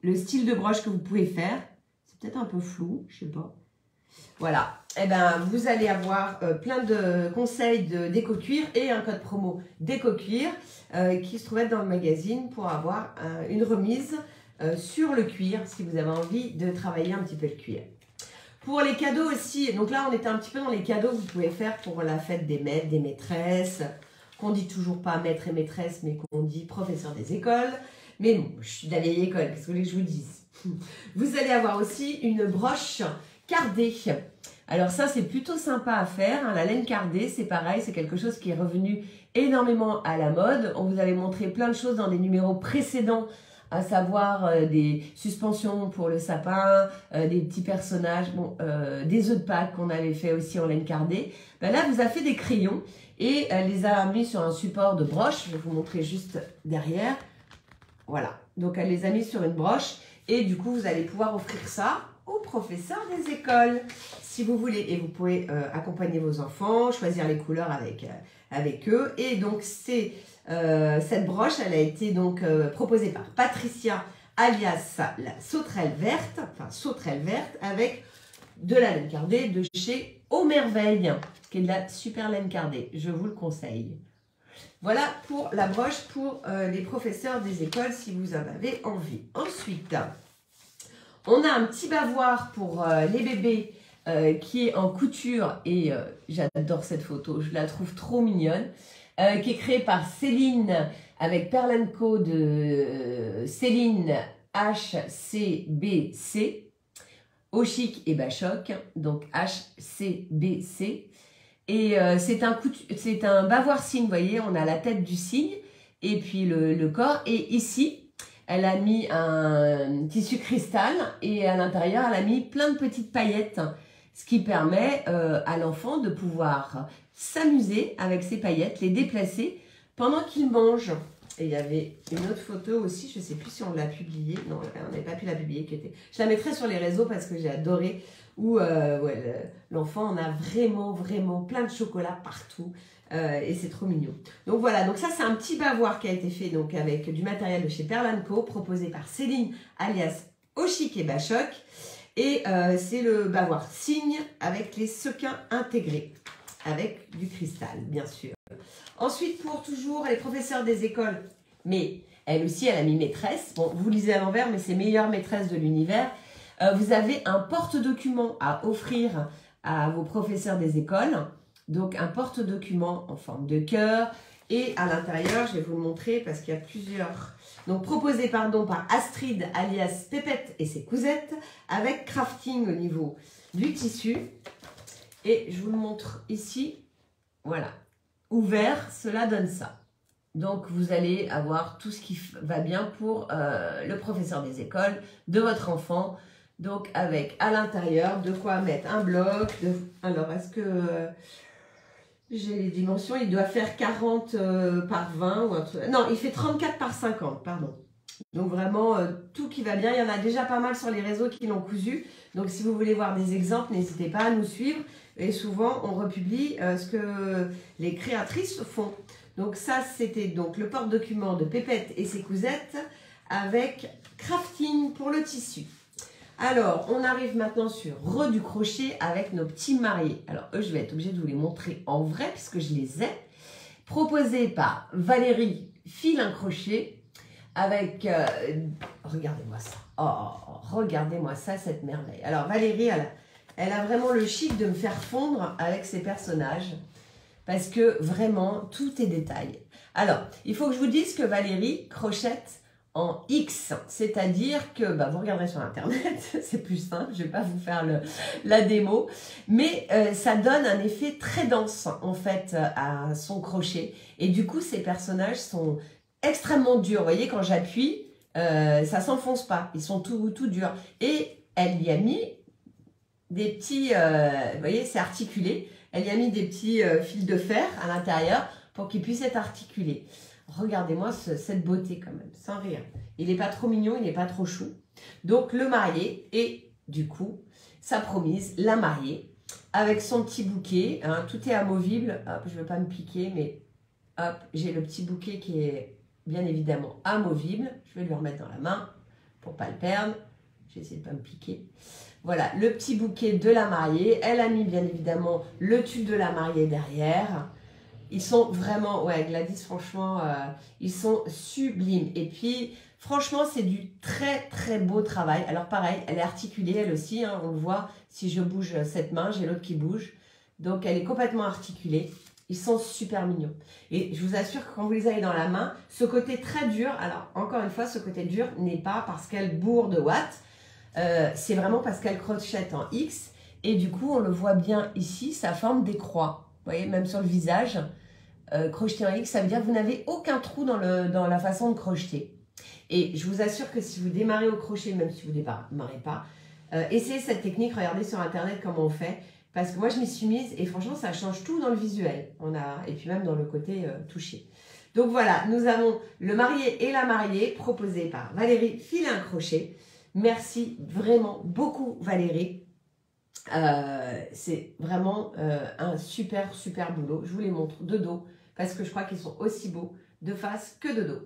le style de broche que vous pouvez faire. C'est peut-être un peu flou, je sais pas. Voilà, et vous allez avoir plein de conseils de Déco-Cuir et un code promo Déco-Cuir qui se trouve être dans le magazine pour avoir une remise sur le cuir si vous avez envie de travailler un petit peu le cuir. Pour les cadeaux aussi, donc là on était un petit peu dans les cadeaux que vous pouvez faire pour la fête des maîtres, des maîtresses, qu'on dit toujours pas maître et maîtresse mais qu'on dit professeur des écoles. Mais bon, je suis de la vieille école, qu'est-ce que vous voulez que je vous dise? Vous allez avoir aussi une broche cardée. Alors ça c'est plutôt sympa à faire, hein. La laine cardée c'est pareil, c'est quelque chose qui est revenu énormément à la mode. On vous avait montré plein de choses dans des numéros précédents, à savoir des suspensions pour le sapin, des petits personnages, bon, des œufs de Pâques qu'on avait fait aussi en laine cardée. Là, vous a fait des crayons et elle les a mis sur un support de broche. Je vais vous montrer juste derrière. Voilà, donc elle les a mis sur une broche et du coup, vous allez pouvoir offrir ça aux professeurs des écoles si vous voulez. Et vous pouvez accompagner vos enfants, choisir les couleurs avec eux. Et donc, c'est... cette broche, elle a été donc proposée par Patricia, alias la sauterelle verte, avec de la laine cardée de chez Au Merveille, qui est de la super laine cardée. Je vous le conseille. Voilà pour la broche pour les professeurs des écoles si vous en avez envie. Ensuite, on a un petit bavoir pour les bébés qui est en couture et j'adore cette photo, je la trouve trop mignonne. Qui est créé par Céline avec Perle & Co de Céline HCBC, Au Chic et Bachoc, donc HCBC. Et c'est un bavoir cygne, vous voyez, on a la tête du cygne et puis le corps. Et ici, elle a mis un tissu cristal et à l'intérieur, elle a mis plein de petites paillettes, ce qui permet à l'enfant de pouvoir s'amuser avec ces paillettes, les déplacer pendant qu'il mange. Et il y avait une autre photo aussi, je ne sais plus si on l'a publiée. Non, on n'avait pas pu la publier. Je la mettrai sur les réseaux parce que j'ai adoré. Où l'enfant en a vraiment plein de chocolat partout. Et c'est trop mignon. Donc voilà, donc ça c'est un petit bavoir qui a été fait donc, avec du matériel de chez Perle & Co, proposé par Céline alias Au Chic et Bachoc. Et c'est le bavoir cygne avec les sequins intégrés, avec du cristal, bien sûr. Ensuite, pour toujours les professeurs des écoles, mais elle aussi, elle a mis maîtresse. Bon, vous lisez à l'envers, mais c'est meilleure maîtresse de l'univers. Vous avez un porte-document à offrir à vos professeurs des écoles. Donc, un porte-document en forme de cœur. Et à l'intérieur, je vais vous le montrer parce qu'il y a plusieurs... Donc, proposé par Astrid, alias Pépette et ses cousettes, avec crafting au niveau du tissu. Et je vous le montre ici. Voilà. Ouvert, cela donne ça. Donc, vous allez avoir tout ce qui va bien pour le professeur des écoles, de votre enfant. Donc avec à l'intérieur de quoi mettre un bloc. Alors est-ce que j'ai les dimensions? Il doit faire 40 par 20 ou un truc. Non, il fait 34 par 50, pardon. Donc vraiment tout qui va bien. Il y en a déjà pas mal sur les réseaux qui l'ont cousu. Donc si vous voulez voir des exemples, n'hésitez pas à nous suivre. Et souvent on republie ce que les créatrices font. Donc ça c'était donc le porte-document de Pépette et ses cousettes avec crafting pour le tissu. Alors, on arrive maintenant sur du crochet avec nos petits mariés. Alors, eux, je vais être obligée de vous les montrer en vrai puisque je les ai. Proposés par Valérie Fil un crochet avec... regardez-moi ça. Oh, regardez-moi ça, cette merveille. Alors, Valérie, elle a vraiment le chic de me faire fondre avec ses personnages parce que vraiment, tout est détail. Alors, il faut que je vous dise que Valérie crochette en X, c'est-à-dire que vous regarderez sur internet, c'est plus simple, je ne vais pas vous faire la démo, mais ça donne un effet très dense en fait à son crochet et du coup ces personnages sont extrêmement durs. Vous voyez, quand j'appuie, ça s'enfonce pas, ils sont tout durs et elle y a mis des petits, vous voyez, c'est articulé, elle y a mis des petits fils de fer à l'intérieur pour qu'ils puissent être articulés. Regardez-moi cette beauté quand même, sans rire. Il n'est pas trop mignon, il n'est pas trop chou. Donc le marié et du coup, sa promise, la mariée, avec son petit bouquet. Hein, tout est amovible. Hop, je ne veux pas me piquer, mais hop, j'ai le petit bouquet qui est bien évidemment amovible. Je vais lui remettre dans la main pour ne pas le perdre. J'ai essayé de ne pas me piquer. Voilà, le petit bouquet de la mariée. Elle a mis bien évidemment le tube de la mariée derrière. Ils sont vraiment, ouais, Gladys, franchement, ils sont sublimes. Et puis, franchement, c'est du très beau travail. Alors pareil, elle est articulée, elle aussi, hein, on le voit. Si je bouge cette main, j'ai l'autre qui bouge. Donc, elle est complètement articulée. Ils sont super mignons. Et je vous assure que quand vous les avez dans la main, ce côté très dur, alors encore une fois, ce côté dur n'est pas parce qu'elle bourre de watts. C'est vraiment parce qu'elle crochette en X. Et du coup, on le voit bien ici, ça forme des croix. Vous voyez, même sur le visage. Crocheter en X, ça veut dire que vous n'avez aucun trou dans la façon de crocheter. Et je vous assure que si vous démarrez au crochet, même si vous ne démarrez pas, essayez cette technique, regardez sur internet comment on fait, parce que moi je m'y suis mise et franchement ça change tout dans le visuel, et puis même dans le côté touché. Donc voilà, nous avons le marié et la mariée proposés par Valérie Fil un crochet. Merci vraiment beaucoup Valérie. C'est vraiment un super boulot. Je vous les montre de dos parce que je crois qu'ils sont aussi beaux de face que de dos.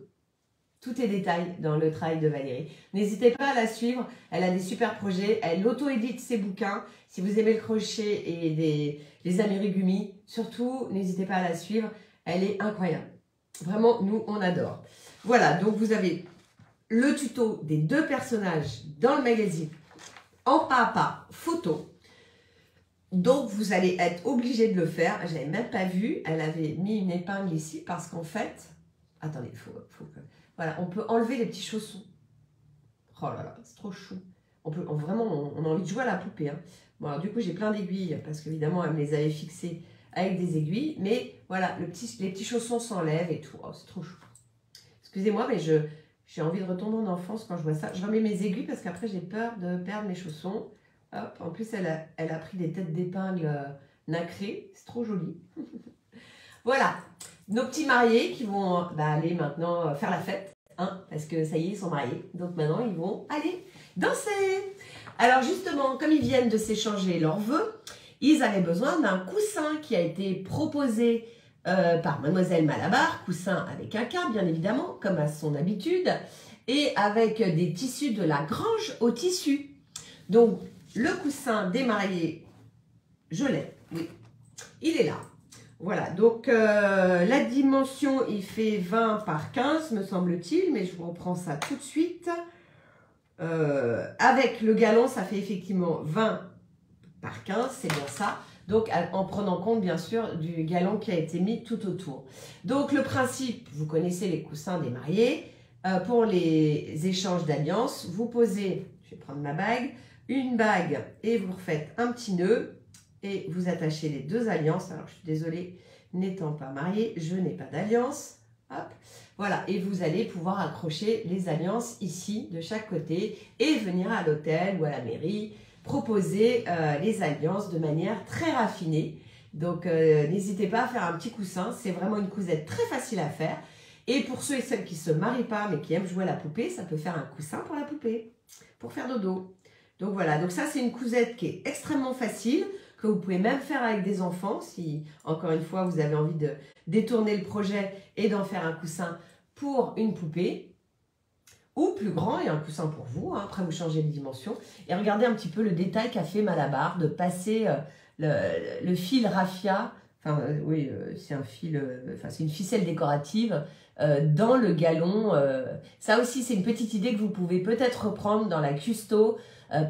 Tout est détail dans le travail de Valérie. N'hésitez pas à la suivre. Elle a des super projets. Elle auto-édite ses bouquins. Si vous aimez le crochet et les amérigumi, surtout, n'hésitez pas à la suivre. Elle est incroyable. Vraiment, nous, on adore. Voilà, donc vous avez le tuto des deux personnages dans le magazine en pas à pas, photo. Donc, vous allez être obligé de le faire. Je n'avais même pas vu. Elle avait mis une épingle ici parce qu'en fait... Attendez, il faut que... Voilà, on peut enlever les petits chaussons. Oh là là, c'est trop chou. Vraiment, on a envie de jouer à la poupée. Hein. Bon, alors du coup, j'ai plein d'aiguilles parce qu'évidemment, elle me les avait fixées avec des aiguilles. Mais voilà, les petits chaussons s'enlèvent et tout. Oh, c'est trop chou. Excusez-moi, mais j'ai envie de retourner en enfance quand je vois ça. Je remets mes aiguilles parce qu'après, j'ai peur de perdre mes chaussons. Hop, en plus, elle a pris des têtes d'épingle nacrées. C'est trop joli. Voilà, nos petits mariés qui vont aller maintenant faire la fête. Hein, parce que ça y est, ils sont mariés. Donc maintenant, ils vont aller danser. Alors justement, comme ils viennent de s'échanger leurs vœux, ils avaient besoin d'un coussin qui a été proposé par Mademoiselle Malabar. Coussin avec un K, bien évidemment, comme à son habitude. Et avec des tissus de la Grange au tissu. Donc, le coussin des mariés, je l'ai, oui, il est là. Voilà, donc la dimension, il fait 20 par 15, me semble-t-il, mais je vous reprends ça tout de suite. Avec le galon, ça fait effectivement 20 par 15, c'est bien ça. Donc, en prenant compte, bien sûr, du galon qui a été mis tout autour. Donc, le principe, vous connaissez les coussins des mariés. Pour les échanges d'alliances, vous posez, je vais prendre ma bague, une bague et vous refaites un petit nœud et vous attachez les deux alliances. Alors, je suis désolée, n'étant pas mariée, je n'ai pas d'alliance. Hop. Voilà, et vous allez pouvoir accrocher les alliances ici, de chaque côté, et venir à l'hôtel ou à la mairie proposer les alliances de manière très raffinée. Donc, n'hésitez pas à faire un petit coussin. C'est vraiment une cousette très facile à faire. Et pour ceux et celles qui ne se marient pas, mais qui aiment jouer à la poupée, ça peut faire un coussin pour la poupée, pour faire dodo. Donc, voilà. Donc, ça, c'est une cousette qui est extrêmement facile, que vous pouvez même faire avec des enfants, si, encore une fois, vous avez envie de détourner le projet et d'en faire un coussin pour une poupée. Ou plus grand et un coussin pour vous, hein, après vous changez de dimension. Et regardez un petit peu le détail qu'a fait Malabar de passer le fil raffia, enfin oui, c'est un fil, c'est une ficelle décorative dans le galon. Ça aussi, c'est une petite idée que vous pouvez peut-être reprendre dans la custo.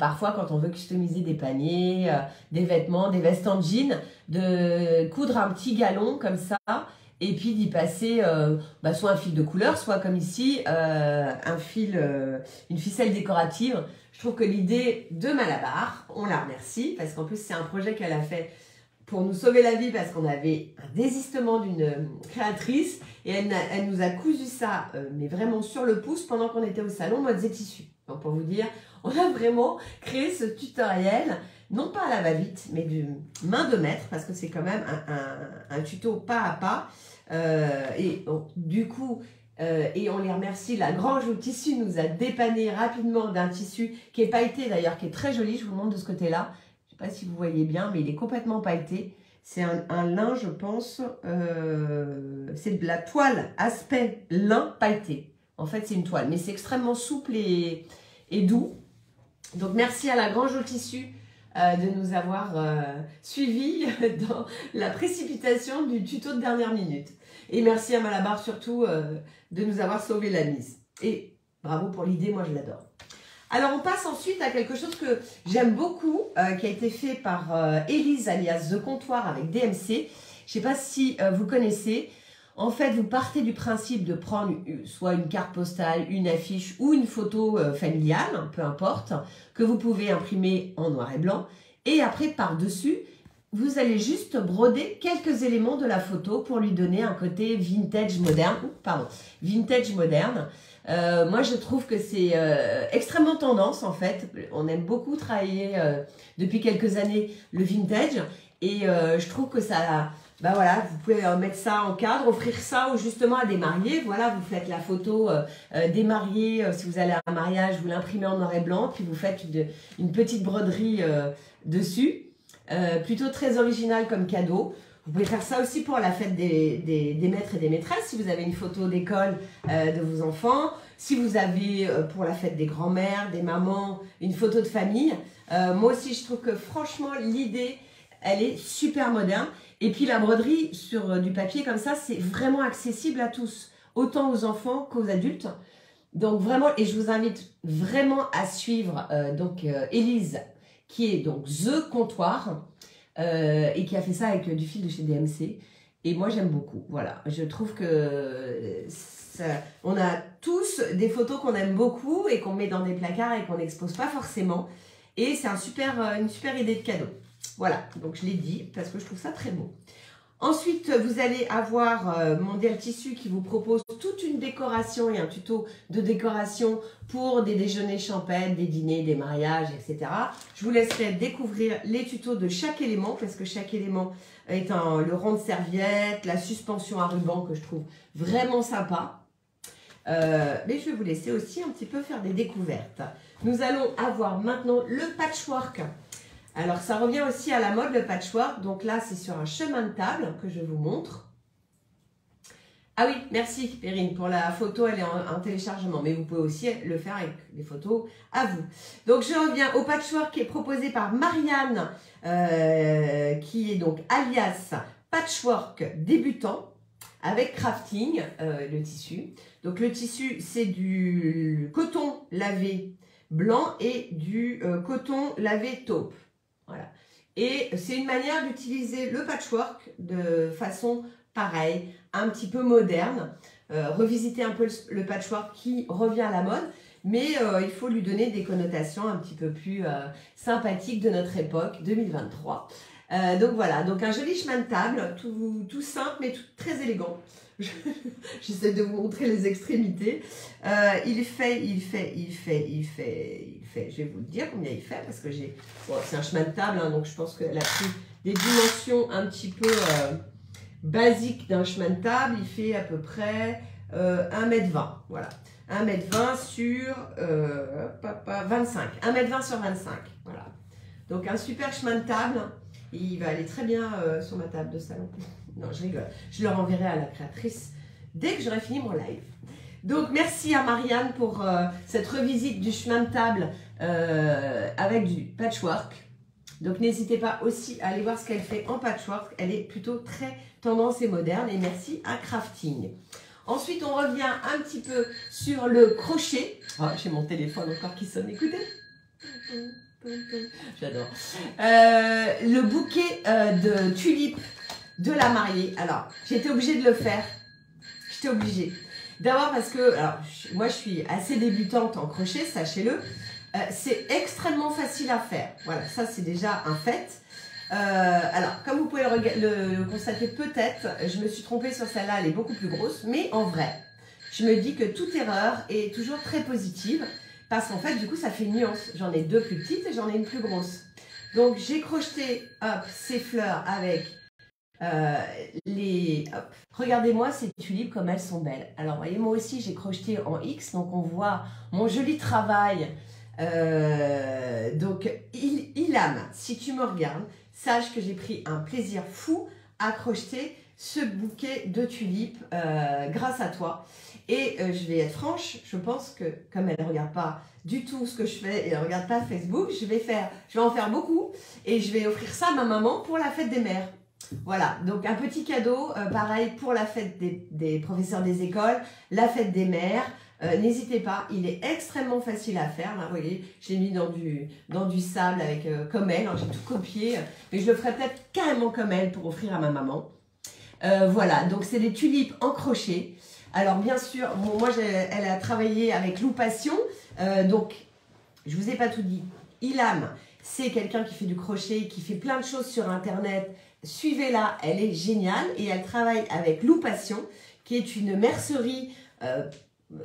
Parfois, quand on veut customiser des paniers, des vêtements, des vestes en jean, de coudre un petit galon comme ça. Et puis d'y passer soit un fil de couleur, soit comme ici, une ficelle décorative. Je trouve que l'idée de Malabar, on la remercie, parce qu'en plus c'est un projet qu'elle a fait pour nous sauver la vie, parce qu'on avait un désistement d'une créatrice, et elle nous a cousu ça, mais vraiment sur le pouce, pendant qu'on était au salon mode tissu. Donc pour vous dire, on a vraiment créé ce tutoriel, non pas à la va-vite, mais du main de maître, parce que c'est quand même un tuto pas à pas. Du coup, on les remercie, la Grange au tissu nous a dépanné rapidement d'un tissu qui est pailleté d'ailleurs, qui est très joli. Je vous montre de ce côté-là. Je ne sais pas si vous voyez bien, mais il est complètement pailleté. C'est un lin, je pense, c'est de la toile aspect lin pailleté. En fait, c'est une toile, mais c'est extrêmement souple et doux. Donc, merci à la Grange au tissu de nous avoir suivis dans la précipitation du tuto de dernière minute. Et merci à Malabar surtout de nous avoir sauvé la mise. Et bravo pour l'idée, moi je l'adore. Alors on passe ensuite à quelque chose que j'aime beaucoup, qui a été fait par Élise alias The Comptoir avec DMC. Je ne sais pas si vous connaissez. En fait, vous partez du principe de prendre soit une carte postale, une affiche ou une photo familiale, peu importe, que vous pouvez imprimer en noir et blanc. Et après, par-dessus, vous allez juste broder quelques éléments de la photo pour lui donner un côté vintage moderne. Vintage moderne. Moi, je trouve que c'est extrêmement tendance, en fait. On aime beaucoup travailler depuis quelques années le vintage. Et je trouve que ça... voilà, vous pouvez mettre ça en cadre, offrir ça justement à des mariés. Voilà, vous faites la photo des mariés. Si vous allez à un mariage, vous l'imprimez en noir et blanc, puis vous faites une petite broderie dessus. Plutôt très original comme cadeau. Vous pouvez faire ça aussi pour la fête des maîtres et des maîtresses, si vous avez une photo d'école de vos enfants. Si vous avez pour la fête des grands-mères, des mamans, une photo de famille. Moi aussi, je trouve que franchement, l'idée, elle est super moderne. Et puis la broderie sur du papier comme ça, c'est vraiment accessible à tous, autant aux enfants qu'aux adultes. Donc vraiment, et je vous invite vraiment à suivre Élise, qui est donc The Comptoir, et qui a fait ça avec du fil de chez DMC. Et moi, j'aime beaucoup. Voilà, je trouve que on a tous des photos qu'on aime beaucoup et qu'on met dans des placards et qu'on n'expose pas forcément. Et c'est une super idée de cadeau. Voilà, donc je l'ai dit parce que je trouve ça très beau. Ensuite, vous allez avoir Mondial Tissu qui vous propose toute une décoration et un tuto de décoration pour des déjeuners champêtres, des dîners, des mariages, etc. Je vous laisserai découvrir les tutos de chaque élément parce que chaque élément est le rond de serviette, la suspension à ruban que je trouve vraiment sympa. Mais je vais vous laisser aussi un petit peu faire des découvertes. Nous allons avoir maintenant le patchwork. Alors, ça revient aussi à la mode, le patchwork. Donc là, c'est sur un chemin de table que je vous montre. Ah oui, merci Perrine pour la photo, elle est en téléchargement. Mais vous pouvez aussi le faire avec les photos à vous. Donc, je reviens au patchwork qui est proposé par Marianne, qui est donc alias Patchwork débutant avec crafting, le tissu. Donc, le tissu, c'est du coton lavé blanc et du coton lavé taupe. Voilà. Et c'est une manière d'utiliser le patchwork de façon pareille, un petit peu moderne, revisiter un peu le patchwork qui revient à la mode, mais il faut lui donner des connotations un petit peu plus sympathiques de notre époque, 2023. Donc voilà, donc un joli chemin de table, tout simple mais très élégant. J'essaie de vous montrer les extrémités. Il fait, je vais vous le dire combien il fait, parce que j'ai... Bon, c'est un chemin de table, hein, donc je pense qu'elle a pris des dimensions un petit peu basiques d'un chemin de table. Il fait à peu près 1,20 m, voilà. 1,20 m sur 25. 1,20 m sur 25, voilà. Donc un super chemin de table. Il va aller très bien sur ma table de salon. Non, je rigole. Je le renverrai à la créatrice dès que j'aurai fini mon live. Donc, merci à Marianne pour cette revisite du chemin de table avec du patchwork. Donc, n'hésitez pas aussi à aller voir ce qu'elle fait en patchwork. Elle est plutôt très tendance et moderne. Et merci à Crafting. Ensuite, on revient un petit peu sur le crochet. Oh, j'ai mon téléphone encore qui sonne. Écoutez. J'adore. Le bouquet de tulipes de la mariée. Alors, j'étais obligée de le faire. J'étais obligée. D'abord parce que, alors, moi je suis assez débutante en crochet, sachez-le. C'est extrêmement facile à faire. Voilà, ça c'est déjà un fait. Alors, comme vous pouvez le constater peut-être, je me suis trompée sur celle-là, elle est beaucoup plus grosse. Mais en vrai, je me dis que toute erreur est toujours très positive. Parce qu'en fait, du coup, ça fait une nuance. J'en ai deux plus petites et j'en ai une plus grosse. Donc, j'ai crocheté ces fleurs avec hop. Regardez-moi ces tulipes comme elles sont belles. Alors, voyez, moi aussi, j'ai crocheté en X. Donc, on voit mon joli travail. Donc, Ilham, si tu me regardes, sache que j'ai pris un plaisir fou à crocheter ce bouquet de tulipes grâce à toi. Et je vais être franche, je pense que comme elle ne regarde pas du tout ce que je fais et elle ne regarde pas Facebook, je vais en faire beaucoup et je vais offrir ça à ma maman pour la fête des mères. Voilà, donc un petit cadeau, pareil pour la fête des professeurs des écoles, la fête des mères. N'hésitez pas, il est extrêmement facile à faire. Là, vous voyez, j'ai mis dans du sable avec comme elle, hein, j'ai tout copié, mais je le ferai peut-être carrément comme elle pour offrir à ma maman. Voilà, donc c'est des tulipes en crochet. Alors bien sûr, bon, moi elle a travaillé avec Lou Passion, donc je vous ai pas tout dit. Ilham, c'est quelqu'un qui fait du crochet, qui fait plein de choses sur internet. Suivez-la, elle est géniale et elle travaille avec Lou Passion, qui est une mercerie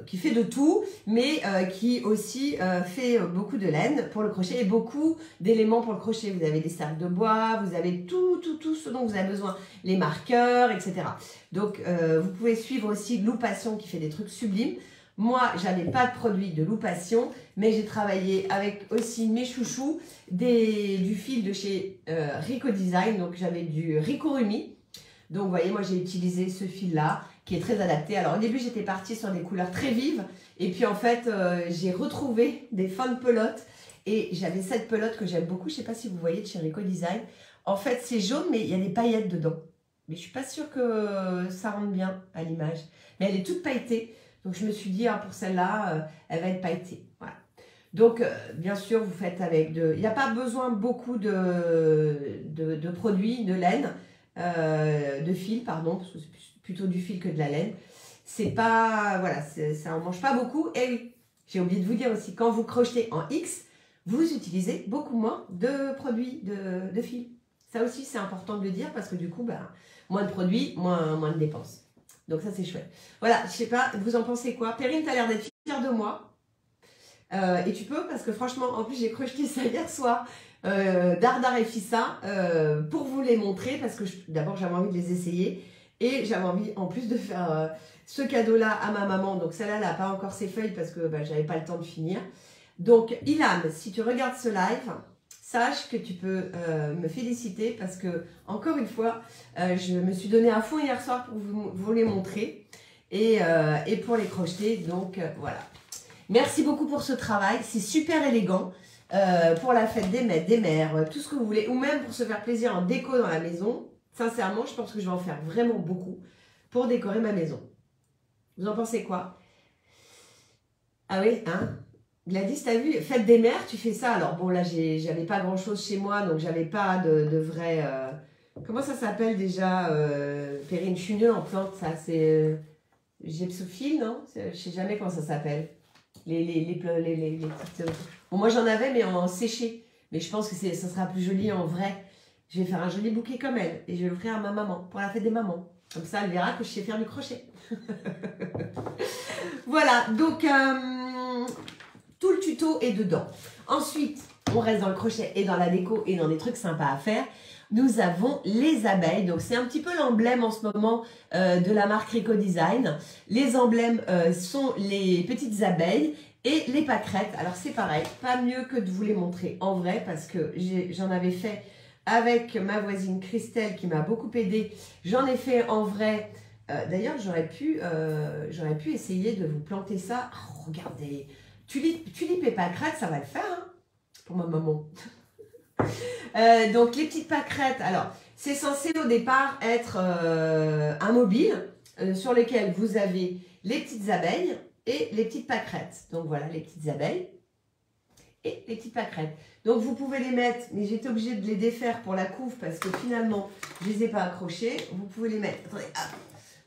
qui fait de tout, mais qui aussi fait beaucoup de laine pour le crochet et beaucoup d'éléments pour le crochet. Vous avez des cercles de bois, vous avez tout ce dont vous avez besoin, les marqueurs, etc. Donc, vous pouvez suivre aussi Lou Passion qui fait des trucs sublimes. Moi, j'avais pas de produit de Lou Passion, mais j'ai travaillé avec aussi mes chouchous, du fil de chez Rico Design, donc j'avais du Ricorumi. Donc, vous voyez, moi j'ai utilisé ce fil-là, qui est très adapté. Alors au début j'étais partie sur des couleurs très vives et puis en fait j'ai retrouvé des fins de pelote et j'avais cette pelote que j'aime beaucoup, je ne sais pas si vous voyez de chez Rico Design. En fait c'est jaune mais il y a des paillettes dedans. Mais je ne suis pas sûre que ça rentre bien à l'image. Mais elle est toute pailletée. Donc je me suis dit pour celle-là elle va être pailletée. Voilà. Donc bien sûr vous faites avec il n'y a pas besoin beaucoup de produits, de laine, de fil pardon, parce que c'est plutôt du fil que de la laine. C'est pas, voilà, ça en mange pas beaucoup. Et oui, j'ai oublié de vous dire aussi, quand vous crochetez en X, vous utilisez beaucoup moins de produits de fil. Ça aussi, c'est important de le dire parce que du coup, moins de produits, moins de dépenses. Donc ça, c'est chouette. Voilà, je sais pas, vous en pensez quoi? Perrine, tu as l'air d'être fière de moi. Et tu peux, parce que franchement, en plus, j'ai crocheté ça hier soir, Dardar et Fissa, pour vous les montrer, parce que d'abord, j'avais envie de les essayer. Et j'avais envie en plus de faire ce cadeau-là à ma maman. Donc celle-là, elle n'a pas encore ses feuilles parce que j'avais pas le temps de finir. Donc Ilham, si tu regardes ce live, sache que tu peux me féliciter parce que, encore une fois, je me suis donné à fond hier soir pour vous les montrer et pour les crocheter. Donc voilà. Merci beaucoup pour ce travail. C'est super élégant pour la fête des maîtres, des mères, tout ce que vous voulez. Ou même pour se faire plaisir en déco dans la maison. Sincèrement, je pense que je vais en faire vraiment beaucoup pour décorer ma maison. Vous en pensez quoi? Ah oui, hein? Gladys, t'as vu? Fête des mères, tu fais ça. Alors bon, là, j'avais pas grand-chose chez moi, donc j'avais pas de vrai... Comment ça s'appelle déjà? Perrine Chuneux en plante, ça, c'est... Gypsophile, non? Je sais jamais comment ça s'appelle. Les petites... Bon, moi, j'en avais, mais en séché. Mais je pense que ça sera plus joli en vrai. Je vais faire un joli bouquet comme elle et je vais l'offrir à ma maman pour la fête des mamans. Comme ça, elle verra que je sais faire du crochet. Voilà, donc tout le tuto est dedans. Ensuite, on reste dans le crochet et dans la déco et dans des trucs sympas à faire. Nous avons les abeilles. Donc, c'est un petit peu l'emblème en ce moment de la marque Rico Design. Les emblèmes sont les petites abeilles et les pâquerettes. Alors, c'est pareil, pas mieux que de vous les montrer en vrai parce que j'en avais fait avec ma voisine Christelle qui m'a beaucoup aidée. J'en ai fait en vrai. D'ailleurs, j'aurais pu essayer de vous planter ça. Oh, regardez, tulipe et pâquerettes, ça va le faire hein, pour ma maman. Donc les petites pâquerettes, alors c'est censé au départ être un mobile sur lequel vous avez les petites abeilles et les petites pâquerettes. Donc voilà les petites abeilles et les petites pâquerettes. Donc vous pouvez les mettre, mais j'étais obligée de les défaire pour la couve parce que finalement je les ai pas accrochés. Vous pouvez les mettre, attendez, hop,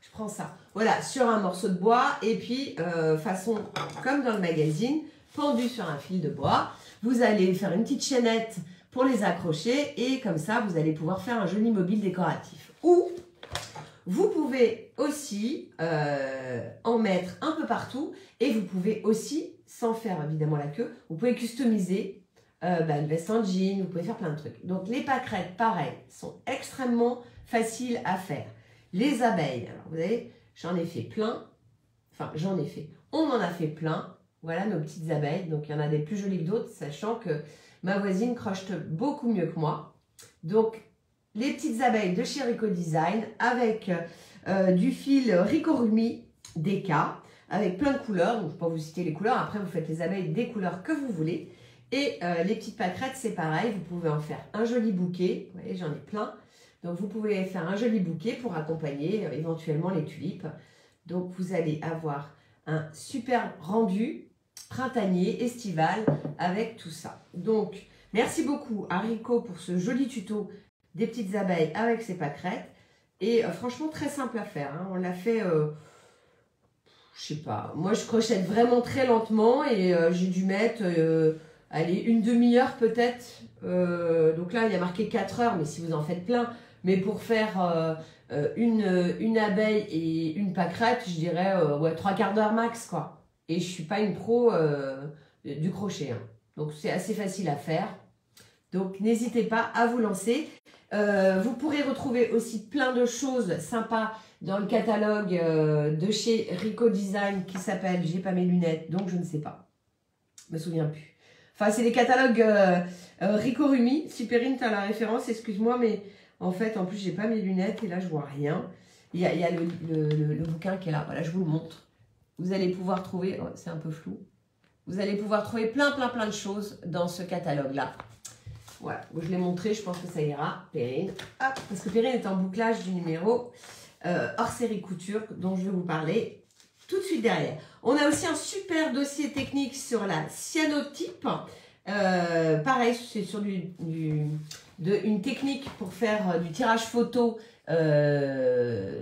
je prends ça, voilà, sur un morceau de bois et puis façon comme dans le magazine, pendu sur un fil de bois. Vous allez faire une petite chaînette pour les accrocher et comme ça, vous allez pouvoir faire un joli mobile décoratif. Ou vous pouvez aussi en mettre un peu partout et vous pouvez aussi, sans faire évidemment la queue, vous pouvez customiser une veste en jean, vous pouvez faire plein de trucs. Donc les pâquerettes, pareil, sont extrêmement faciles à faire. Les abeilles, alors vous voyez, j'en ai fait plein, enfin j'en ai fait, on en a fait plein. Voilà nos petites abeilles, donc il y en a des plus jolies que d'autres, sachant que ma voisine crochete beaucoup mieux que moi. Donc, les petites abeilles de chez Rico Design avec du fil Ricorumi DK avec plein de couleurs. Donc, je ne vais pas vous citer les couleurs. Après, vous faites les abeilles des couleurs que vous voulez. Et les petites pâquerettes, c'est pareil. Vous pouvez en faire un joli bouquet. Vous voyez, j'en ai plein. Donc, vous pouvez faire un joli bouquet pour accompagner éventuellement les tulipes. Donc, vous allez avoir un super rendu printanier, estival, avec tout ça. Donc, merci beaucoup à Rico pour ce joli tuto des petites abeilles avec ses pâquerettes. Et franchement, très simple à faire. Hein. On l'a fait, je sais pas, moi je crochette vraiment très lentement et j'ai dû mettre, allez, une demi-heure peut-être. Donc là, il y a marqué 4 heures, mais si vous en faites plein. Mais pour faire une abeille et une pâquerette, je dirais ouais, 3/4 d'heure max, quoi. Et je ne suis pas une pro du crochet. Hein. Donc, c'est assez facile à faire. Donc, n'hésitez pas à vous lancer. Vous pourrez retrouver aussi plein de choses sympas dans le catalogue de chez Rico Design qui s'appelle « J'ai pas mes lunettes, donc je ne sais pas ». Je me souviens plus. Enfin, c'est les catalogues Ricorumi. Si Perrine, tu as la référence, excuse-moi, mais en fait, en plus, j'ai pas mes lunettes et là, je vois rien. Il y a le bouquin qui est là. Voilà, je vous le montre. Vous allez pouvoir trouver, oh, c'est un peu flou, vous allez pouvoir trouver plein de choses dans ce catalogue-là. Voilà, je l'ai montré, je pense que ça ira. Perrine, hop, parce que Perrine est en bouclage du numéro hors série couture dont je vais vous parler tout de suite derrière. On a aussi un super dossier technique sur la cyanotype. Pareil, c'est sur une technique pour faire du tirage photo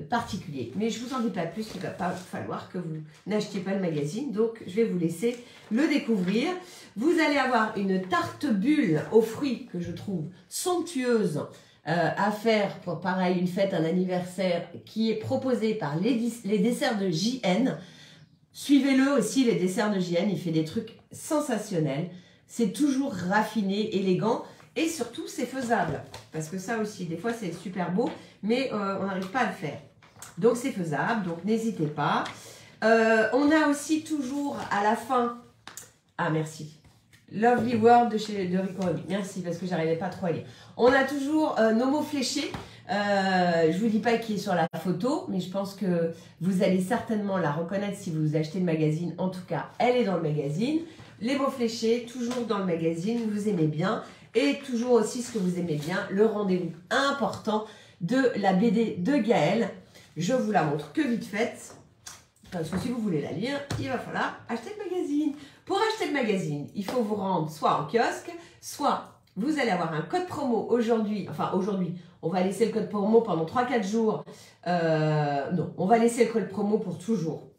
particulier. Mais je vous en dis pas plus, il va pas falloir que vous n'achetiez pas le magazine, donc je vais vous laisser le découvrir. Vous allez avoir une tarte bulle aux fruits que je trouve somptueuse à faire pour pareil une fête, un anniversaire qui est proposée par les desserts de JN. Suivez-le aussi, les desserts de JN, il fait des trucs sensationnels. C'est toujours raffiné, élégant. Et surtout, c'est faisable. Parce que ça aussi, des fois, c'est super beau, mais on n'arrive pas à le faire. Donc, c'est faisable. Donc, n'hésitez pas. On a aussi toujours à la fin... Ah, merci. Lovely World de Rico. Merci, parce que j'arrivais pas trop à lire. On a toujours nos mots fléchés. Je vous dis pas qui est sur la photo, mais je pense que vous allez certainement la reconnaître si vous achetez le magazine. En tout cas, elle est dans le magazine. Les mots fléchés, toujours dans le magazine, vous aimez bien. Et toujours aussi ce que vous aimez bien, le rendez-vous important de la BD de Gaëlle. Je vous la montre que vite fait, parce que si vous voulez la lire, il va falloir acheter le magazine. Pour acheter le magazine, il faut vous rendre soit en kiosque, soit vous allez avoir un code promo aujourd'hui. Enfin, aujourd'hui, on va laisser le code promo pendant 3-4 jours. Non, on va laisser le code promo pour toujours.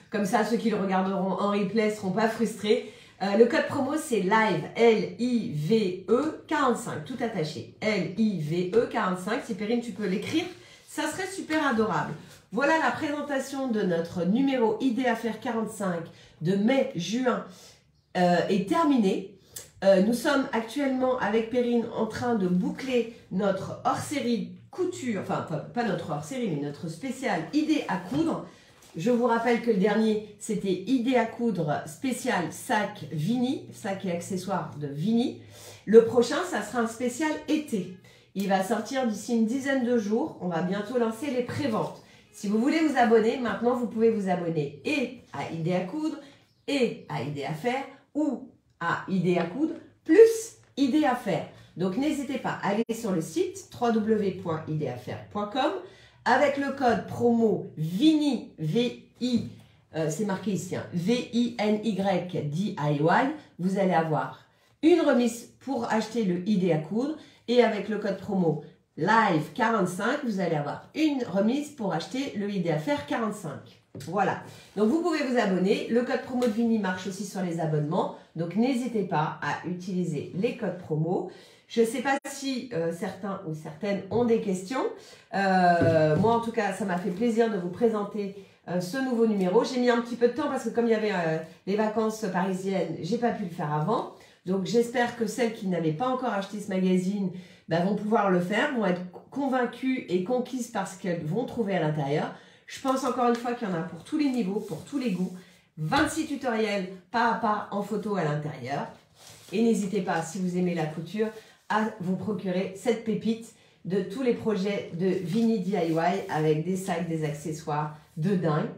Comme ça, ceux qui le regarderont en replay ne seront pas frustrés. Le code promo, c'est LIVE, L-I-V-E 45, tout attaché. L-I-V-E 45, si Perrine, tu peux l'écrire, Ça serait super adorable. Voilà la présentation de notre numéro Idée à faire 45 de mai-juin est terminée. Nous sommes actuellement avec Perrine en train de boucler notre hors-série couture, enfin pas notre hors-série mais notre spécial Idée à coudre. Je vous rappelle que le dernier c'était Idée à coudre spécial sac Vini, sac et accessoires de Vini. Le prochain ça sera un spécial été. Il va sortir d'ici une dizaine de jours. On va bientôt lancer les préventes. Si vous voulez vous abonner, maintenant vous pouvez vous abonner et à Idée à coudre et à Idée à faire ou à Idée à coudre plus Idée à faire. Donc n'hésitez pas à aller sur le site www.ideafaire.com avec le code promo VINI, V-I, c'est marqué ici, hein, V-I-N-Y DIY. Vous allez avoir une remise pour acheter le Idée à coudre et avec le code promo Live 45, vous allez avoir une remise pour acheter le Idée à faire 45. Voilà. Donc vous pouvez vous abonner. Le code promo de Vini marche aussi sur les abonnements. Donc n'hésitez pas à utiliser les codes promo. Je ne sais pas si certains ou certaines ont des questions. Moi en tout cas, ça m'a fait plaisir de vous présenter ce nouveau numéro. J'ai mis un petit peu de temps parce que comme il y avait les vacances parisiennes, j'ai pas pu le faire avant. Donc j'espère que celles qui n'avaient pas encore acheté ce magazine vont pouvoir le faire, vont être convaincues et conquises par ce qu'elles vont trouver à l'intérieur. Je pense encore une fois qu'il y en a pour tous les niveaux, pour tous les goûts. 26 tutoriels pas à pas en photo à l'intérieur. Et n'hésitez pas, si vous aimez la couture, à vous procurer cette pépite de tous les projets de Vini DIY avec des sacs, des accessoires de dingue.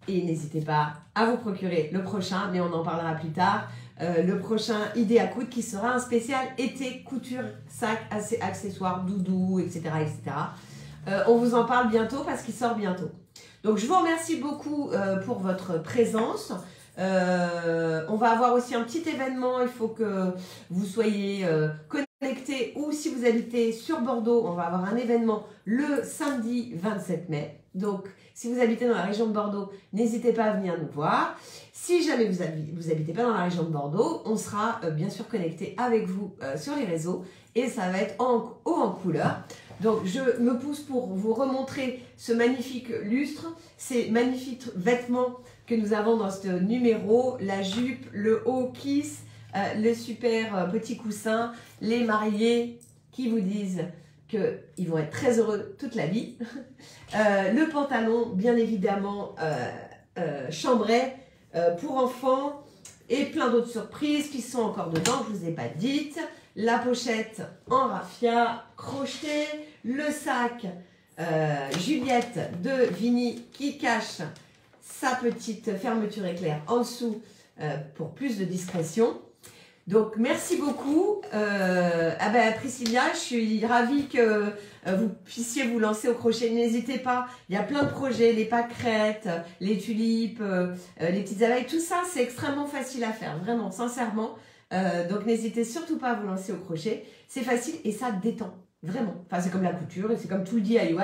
Et n'hésitez pas à vous procurer le prochain, mais on en parlera plus tard. Le prochain Idée à coudre qui sera un spécial été, couture, sac, accessoires, doudou, etc. etc. On vous en parle bientôt parce qu'il sort bientôt. Donc je vous remercie beaucoup pour votre présence. On va avoir aussi un petit événement, il faut que vous soyez connectés ou si vous habitez sur Bordeaux, on va avoir un événement le samedi 27 mai. Donc si vous habitez dans la région de Bordeaux, n'hésitez pas à venir nous voir. Si jamais vous habitez pas dans la région de Bordeaux, on sera bien sûr connecté avec vous sur les réseaux et ça va être haut en couleur. Donc je me pousse pour vous remontrer ce magnifique lustre, ces magnifiques vêtements que nous avons dans ce numéro, la jupe, le haut kiss, le super petit coussin, les mariés qui vous disent qu'ils vont être très heureux toute la vie, le pantalon bien évidemment chambré pour enfants et plein d'autres surprises qui sont encore dedans, je ne vous ai pas dites. La pochette en raffia crochetée, le sac Juliette de Vini qui cache sa petite fermeture éclair en dessous pour plus de discrétion. Donc merci beaucoup. Priscilla, je suis ravie que vous puissiez vous lancer au crochet. N'hésitez pas, il y a plein de projets, les pâquerettes, les tulipes, les petites abeilles, tout ça c'est extrêmement facile à faire, vraiment, sincèrement. Donc n'hésitez surtout pas à vous lancer au crochet, c'est facile et ça détend, vraiment. Enfin c'est comme la couture et c'est comme tout le DIY,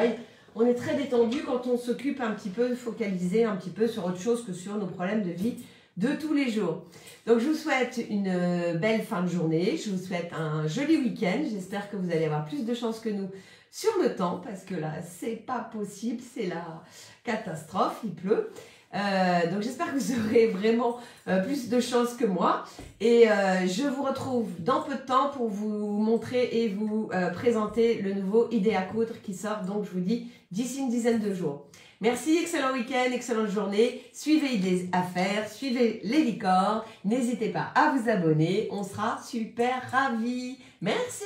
on est très détendu quand on s'occupe un petit peu, focalisé un petit peu sur autre chose que sur nos problèmes de vie de tous les jours. Donc je vous souhaite une belle fin de journée, je vous souhaite un joli week-end, j'espère que vous allez avoir plus de chance que nous sur le temps parce que là c'est pas possible, c'est la catastrophe, il pleut. Donc j'espère que vous aurez vraiment plus de chance que moi et je vous retrouve dans peu de temps pour vous montrer et vous présenter le nouveau Idée à coudre qui sort, donc je vous dis d'ici une dizaine de jours. Merci, excellent week-end, excellente journée, suivez Idées à faire, suivez les licornes, n'hésitez pas à vous abonner, on sera super ravis. Merci,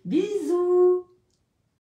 bisous.